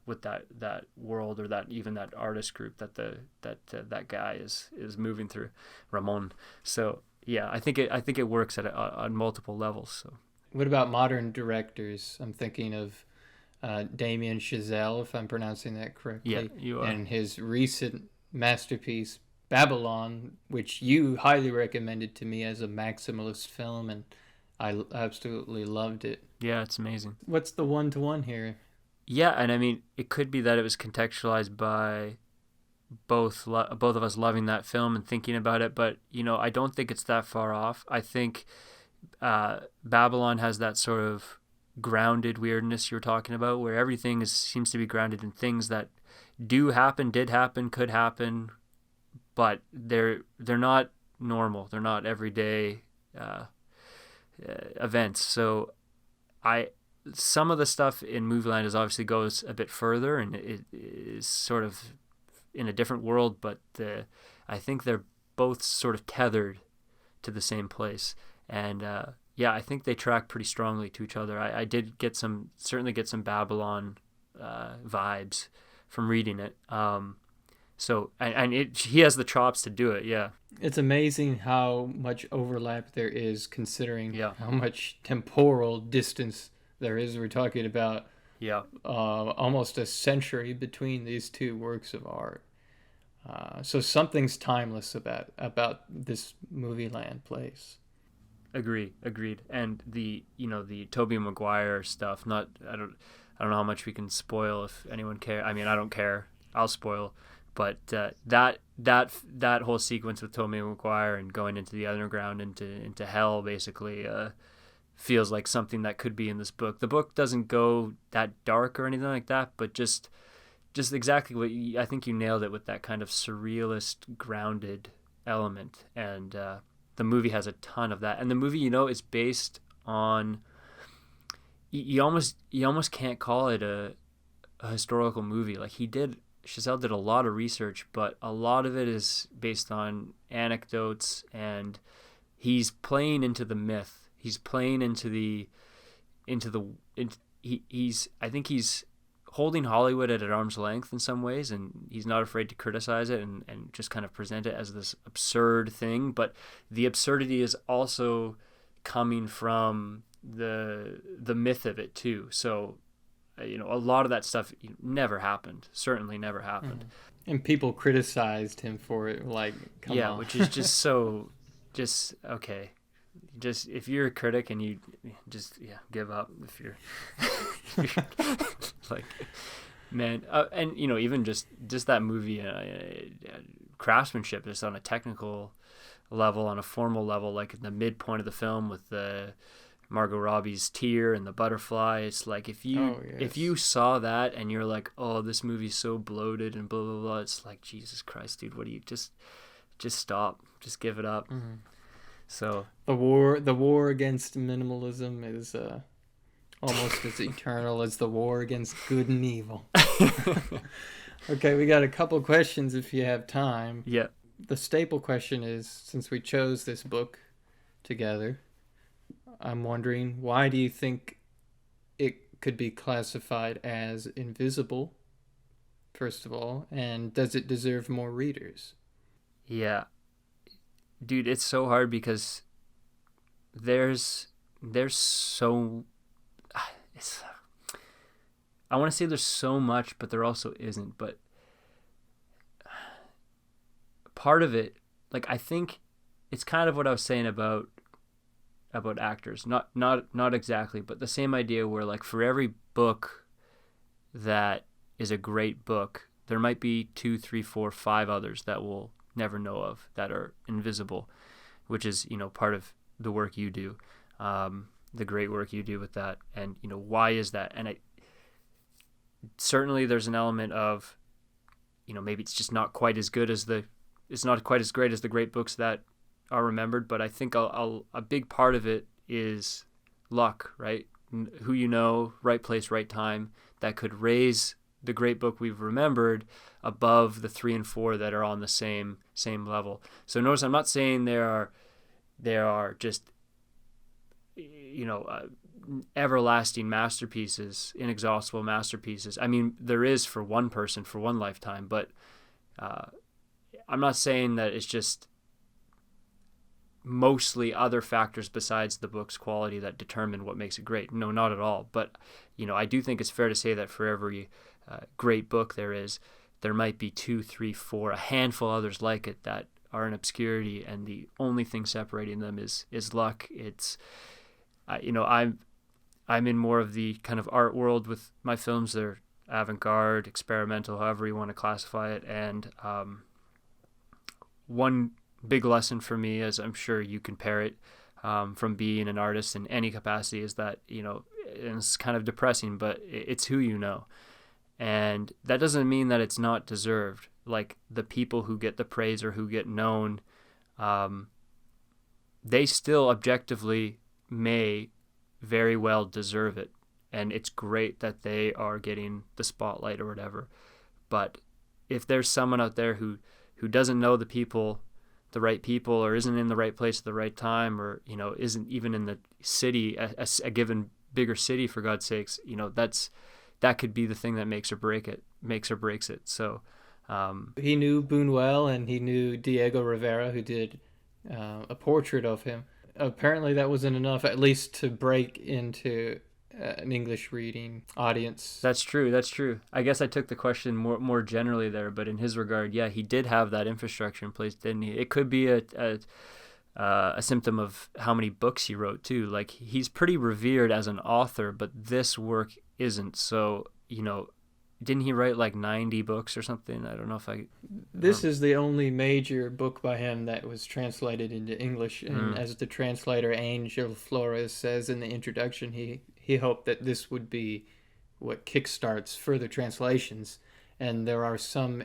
with that world, or that artist group that guy is moving through, Ramón. So yeah, I think it works on multiple levels. So what about modern directors? I'm thinking of Damien Chazelle, if I'm pronouncing that correctly. Yeah, you are. And his recent masterpiece, Babylon, which you highly recommended to me as a maximalist film, and I absolutely loved it. Yeah, it's amazing. What's the one-to-one here? Yeah, and I mean, it could be that it was contextualized by both of us loving that film and thinking about it, but I don't think it's that far off. I think Babylon has that sort of grounded weirdness you're talking about, where everything seems to be grounded in things that do happen, did happen, could happen, but they're not normal. They're not everyday events. So some of the stuff in Movieland obviously goes a bit further, and it is sort of in a different world, but I think they're both sort of tethered to the same place. And I think they track pretty strongly to each other. I did certainly get some Babylon vibes from reading it. He has the chops to do it. Yeah. It's amazing how much overlap there is, considering how much temporal distance there is. We're talking about almost a century between these two works of art. So something's timeless about this Movieland place. Agreed. And the Tobey Maguire stuff. I don't know how much we can spoil if anyone cares. I mean, I don't care. I'll spoil. But that whole sequence with Tobey Maguire and going into the underground, into hell, basically, feels like something that could be in this book. The book doesn't go that dark or anything like that, but just exactly what I think you nailed it with that kind of surrealist, grounded element. And the movie has a ton of that. And the movie, is based on. You almost can't call it a historical movie. Like Chazelle did a lot of research, but a lot of it is based on anecdotes, and he's playing into the myth. He's playing I think he's holding Hollywood at arm's length in some ways, and he's not afraid to criticize it and just kind of present it as this absurd thing. But the absurdity is also coming from the myth of it too. So a lot of that stuff certainly never happened. And people criticized him for it, like, come on. Which is just so okay. Just if you're a critic and you just give up if you're like, man, and even just that movie craftsmanship, just on a technical level, on a formal level, like in the midpoint of the film with the Margot Robbie's tear and the butterfly. It's like if you saw that and you're like, oh, this movie's so bloated and blah blah blah, it's like, Jesus Christ, dude, what do you just stop, just give it up. Mm-hmm. So the war against minimalism is almost as eternal as the war against good and evil. Okay, we got a couple questions if you have time. Yeah. The staple question is, since we chose this book together, I'm wondering, why do you think it could be classified as invisible, first of all, and does it deserve more readers? Yeah. Dude, it's so hard because there's so... I want to say there's so much, but there also isn't. But part of it, like, I think it's kind of what I was saying about actors. Not exactly, but the same idea where, like, for every book that is a great book, there might be 2, 3, 4, 5 others that we'll never know of, that are invisible, which is, part of the work you do, the great work you do with that. And, why is that? And certainly there's an element of, maybe it's just not quite as good as it's not quite as great as the great books that are remembered, but I think a big part of it is luck, right? Who right place, right time, that could raise the great book we've remembered above the 3 and 4 that are on the same level. So notice I'm not saying there are just everlasting masterpieces, inexhaustible masterpieces. I mean, there is for one person, for one lifetime, but I'm not saying that it's just mostly other factors besides the book's quality that determine what makes it great. No, not at all. But I do think it's fair to say that for every great book there is, there might be 2, 3, 4, a handful others like it that are in obscurity, and the only thing separating them is luck. It's I'm in more of the kind of art world with my films. They're avant-garde, experimental, however you want to classify it. And one big lesson for me, as I'm sure you compare it from being an artist in any capacity, is that, and it's kind of depressing, but it's who you know. And that doesn't mean that it's not deserved. Like, the people who get the praise or who get known, they still objectively may very well deserve it. And it's great that they are getting the spotlight or whatever. But if there's someone out there who doesn't know the right people, or isn't in the right place at the right time, or, isn't even in the city, a given bigger city, for God's sakes, that could be the thing that makes or breaks it. So he knew Buñuel, and he knew Diego Rivera, who did a portrait of him. Apparently that wasn't enough, at least to break into an English reading audience. That's true. I guess I took the question more generally there, but in his regard, yeah, he did have that infrastructure in place, didn't he? It could be a symptom of how many books he wrote too. Like, he's pretty revered as an author, but this work isn't. So, didn't he write like 90 books or something? I don't know if This is the only major book by him that was translated into English, and as the translator Ángel Flores says in the introduction, he hoped that this would be what kickstarts further translations. And there are some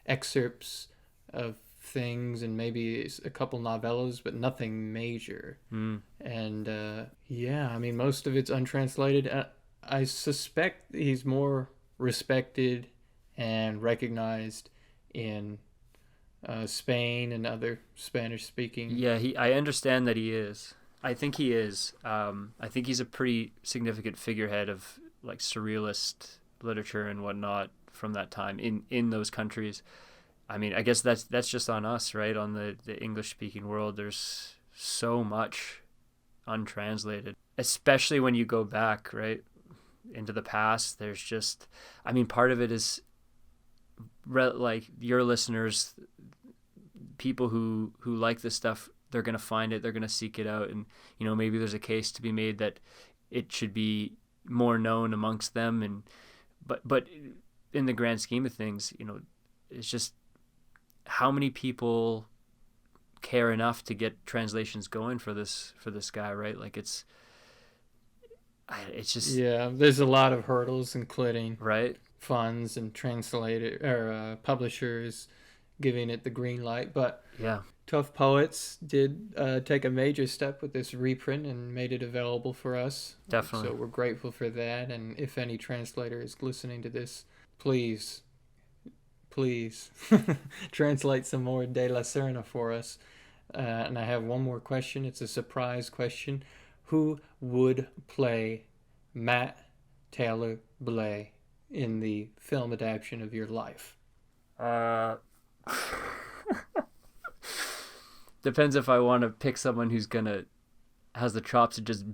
excerpts of things, and maybe a couple novellas, but nothing major. And most of it's untranslated. I suspect he's more respected and recognized in Spain and other Spanish-speaking. Yeah, I understand that he is. I think he is. I think he's a pretty significant figurehead of like surrealist literature and whatnot from that time in those countries. I mean, I guess that's just on us, right? On the English-speaking world, there's so much untranslated, especially when you go back, right, into the past. There's just, I mean, part of it is like your listeners, people who like this stuff, they're going to find it, they're going to seek it out, and maybe there's a case to be made that it should be more known amongst them. And but in the grand scheme of things, it's just how many people care enough to get translations going for this guy, right? Like, it's just, yeah, there's a lot of hurdles, including right funds and publishers giving it the green light. But yeah, Tough Poets did take a major step with this reprint and made it available for us. Definitely. So we're grateful for that. And if any translator is listening to this, please translate some more De La Serna for us. And I have one more question. It's a surprise question. Who would play Matt Taylor Blais in the film adaptation of your life? Depends if I want to pick someone who's has the chops to just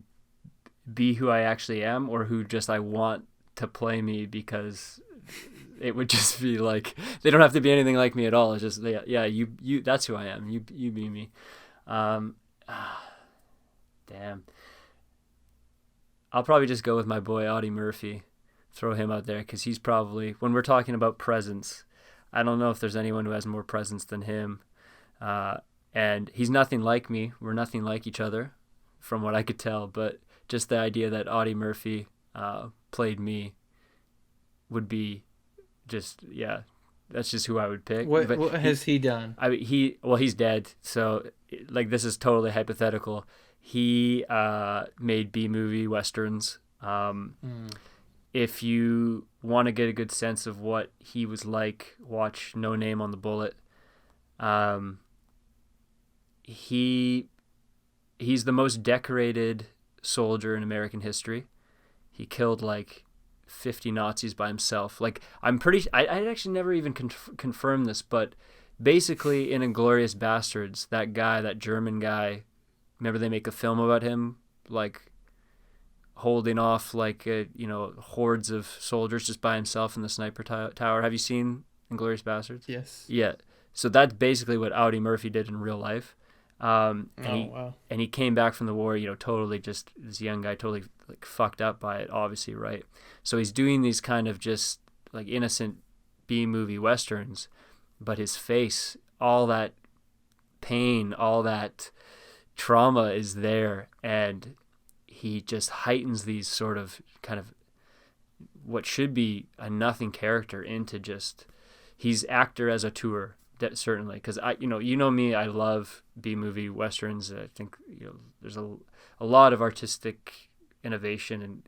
be who I actually am, or who just I want to play me, because it would just be like, they don't have to be anything like me at all. It's just, yeah, you that's who I am. You be me. Damn. I'll probably just go with my boy Audie Murphy. Throw him out there, because he's probably, when we're talking about presence, I don't know if there's anyone who has more presence than him. And he's nothing like me. We're nothing like each other, from what I could tell. But just the idea that Audie Murphy played me would be just, yeah, that's just who I would pick. What has he done? I mean, he's dead. So, like, this is totally hypothetical. He made B-movie westerns. If you want to get a good sense of what he was like, watch No Name on the Bullet. He's the most decorated soldier in American history. He killed like 50 Nazis by himself. Like, I actually never even confirmed this, but basically in Inglourious Bastards, that German guy, remember they make a film about him, like holding off like hordes of soldiers just by himself in the sniper tower. Have you seen Inglourious Basterds? Yes. Yeah. So that's basically what Audie Murphy did in real life. Wow. And he came back from the war, totally just this young guy, totally like fucked up by it, obviously, right? So he's doing these kind of just like innocent B-movie westerns, but his face, all that pain, all that trauma is there, and he just heightens these sort of kind of what should be a nothing character into just, he's actor as a tour. That certainly, because me, I love B-movie westerns. I think there's a lot of artistic innovation and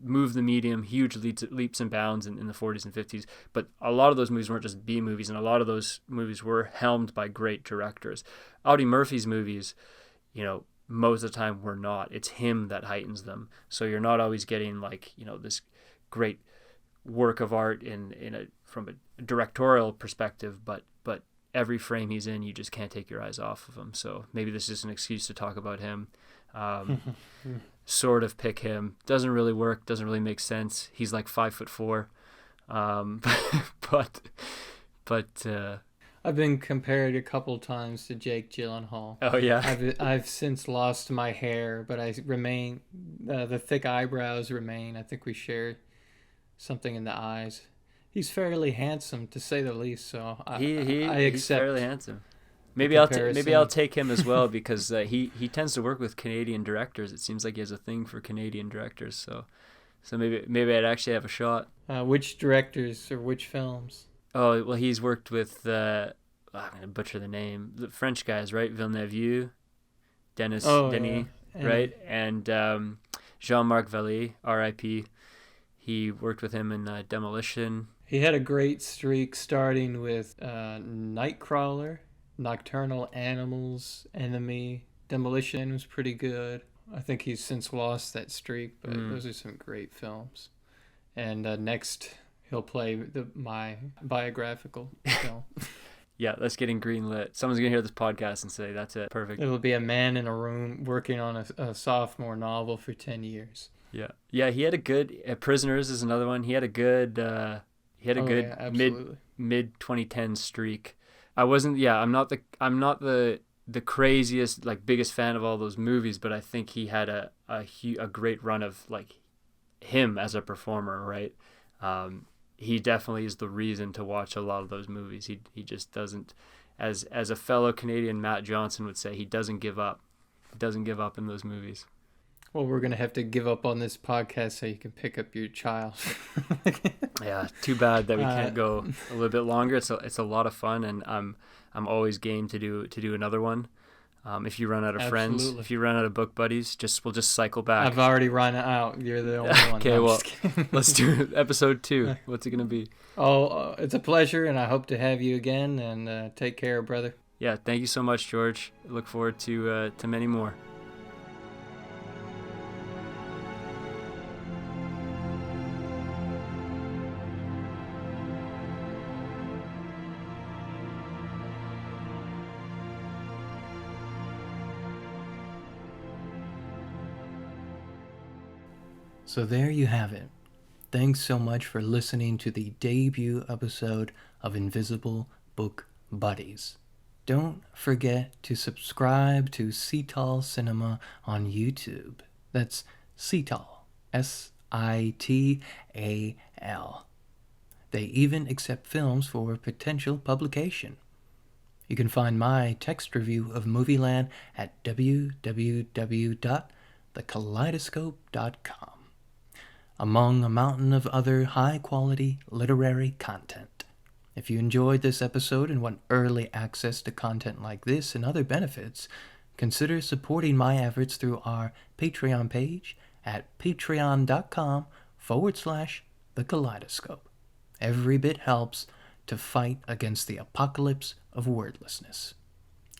move the medium, huge leaps and bounds in the 40s and 50s. But a lot of those movies weren't just B-movies, and a lot of those movies were helmed by great directors. Audie Murphy's movies, most of the time were not. It's him that heightens them. So you're not always getting like this great work of art from a directorial perspective, but every frame he's in, you just can't take your eyes off of him. So maybe this is an excuse to talk about him, sort of pick him. Doesn't really work, doesn't really make sense. He's like 5'4", but I've been compared a couple times to Jake Gyllenhaal. Oh yeah. I've since lost my hair, but I remain. The thick eyebrows remain. I think we share something in the eyes. He's fairly handsome, to say the least. So I accept. He's fairly handsome. Maybe I'll take him as well, because he tends to work with Canadian directors. It seems like he has a thing for Canadian directors. So maybe I'd actually have a shot. Which directors or which films? Oh well, he's worked with I'm gonna butcher the name. The French guys, right? Villeneuve, Denis, yeah. right? And Jean-Marc Vallée, R.I.P. He worked with him in Demolition. He had a great streak starting with Nightcrawler, Nocturnal Animals, Enemy. Demolition was pretty good. I think he's since lost that streak, but those are some great films. And next, he'll play my biographical film. Yeah, that's getting greenlit. Someone's going to hear this podcast and say, that's it. Perfect. It'll be a man in a room working on a sophomore novel for 10 years. Yeah. Yeah, he had a good... Prisoners is another one. He had a good... mid 2010 streak. I'm not the craziest, like, biggest fan of all those movies, but I think he had a great run of, like, him as a performer, right? He definitely is the reason to watch a lot of those movies. He just doesn't, as a fellow Canadian Matt Johnson would say, he doesn't give up. He doesn't give up in those movies. Well, we're gonna have to give up on this podcast so you can pick up your child. Yeah, too bad that we can't go a little bit longer. It's a lot of fun, and I'm always game to do another one. If you run out of friends, if you run out of book buddies, we'll just cycle back. I've already run out. You're the only one. Okay, well, let's do episode 2. What's it gonna be? Oh, it's a pleasure, and I hope to have you again. And take care, brother. Yeah, thank you so much, George. I look forward to many more. So there you have it. Thanks so much for listening to the debut episode of Invisible Book Buddies. Don't forget to subscribe to Sital Cinema on YouTube. That's Sital, Sital. They even accept films for potential publication. You can find my text review of Movieland at www.thekaleidoscope.com. among a mountain of other high-quality literary content. If you enjoyed this episode and want early access to content like this and other benefits, consider supporting my efforts through our Patreon page at patreon.com/thekaleidoscope. Every bit helps to fight against the apocalypse of wordlessness.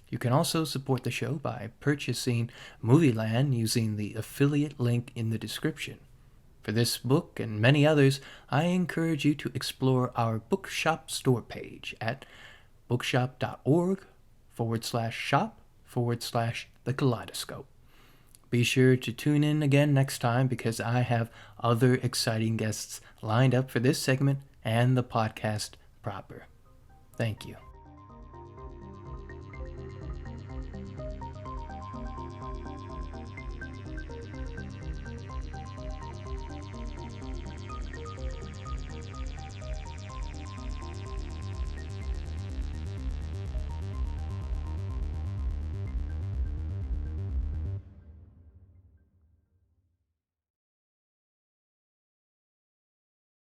You can also support the show by purchasing Movieland using the affiliate link in the description. For this book and many others, I encourage you to explore our bookshop store page at bookshop.org/shop/the kaleidoscope. Be sure to tune in again next time because I have other exciting guests lined up for this segment and the podcast proper. Thank you.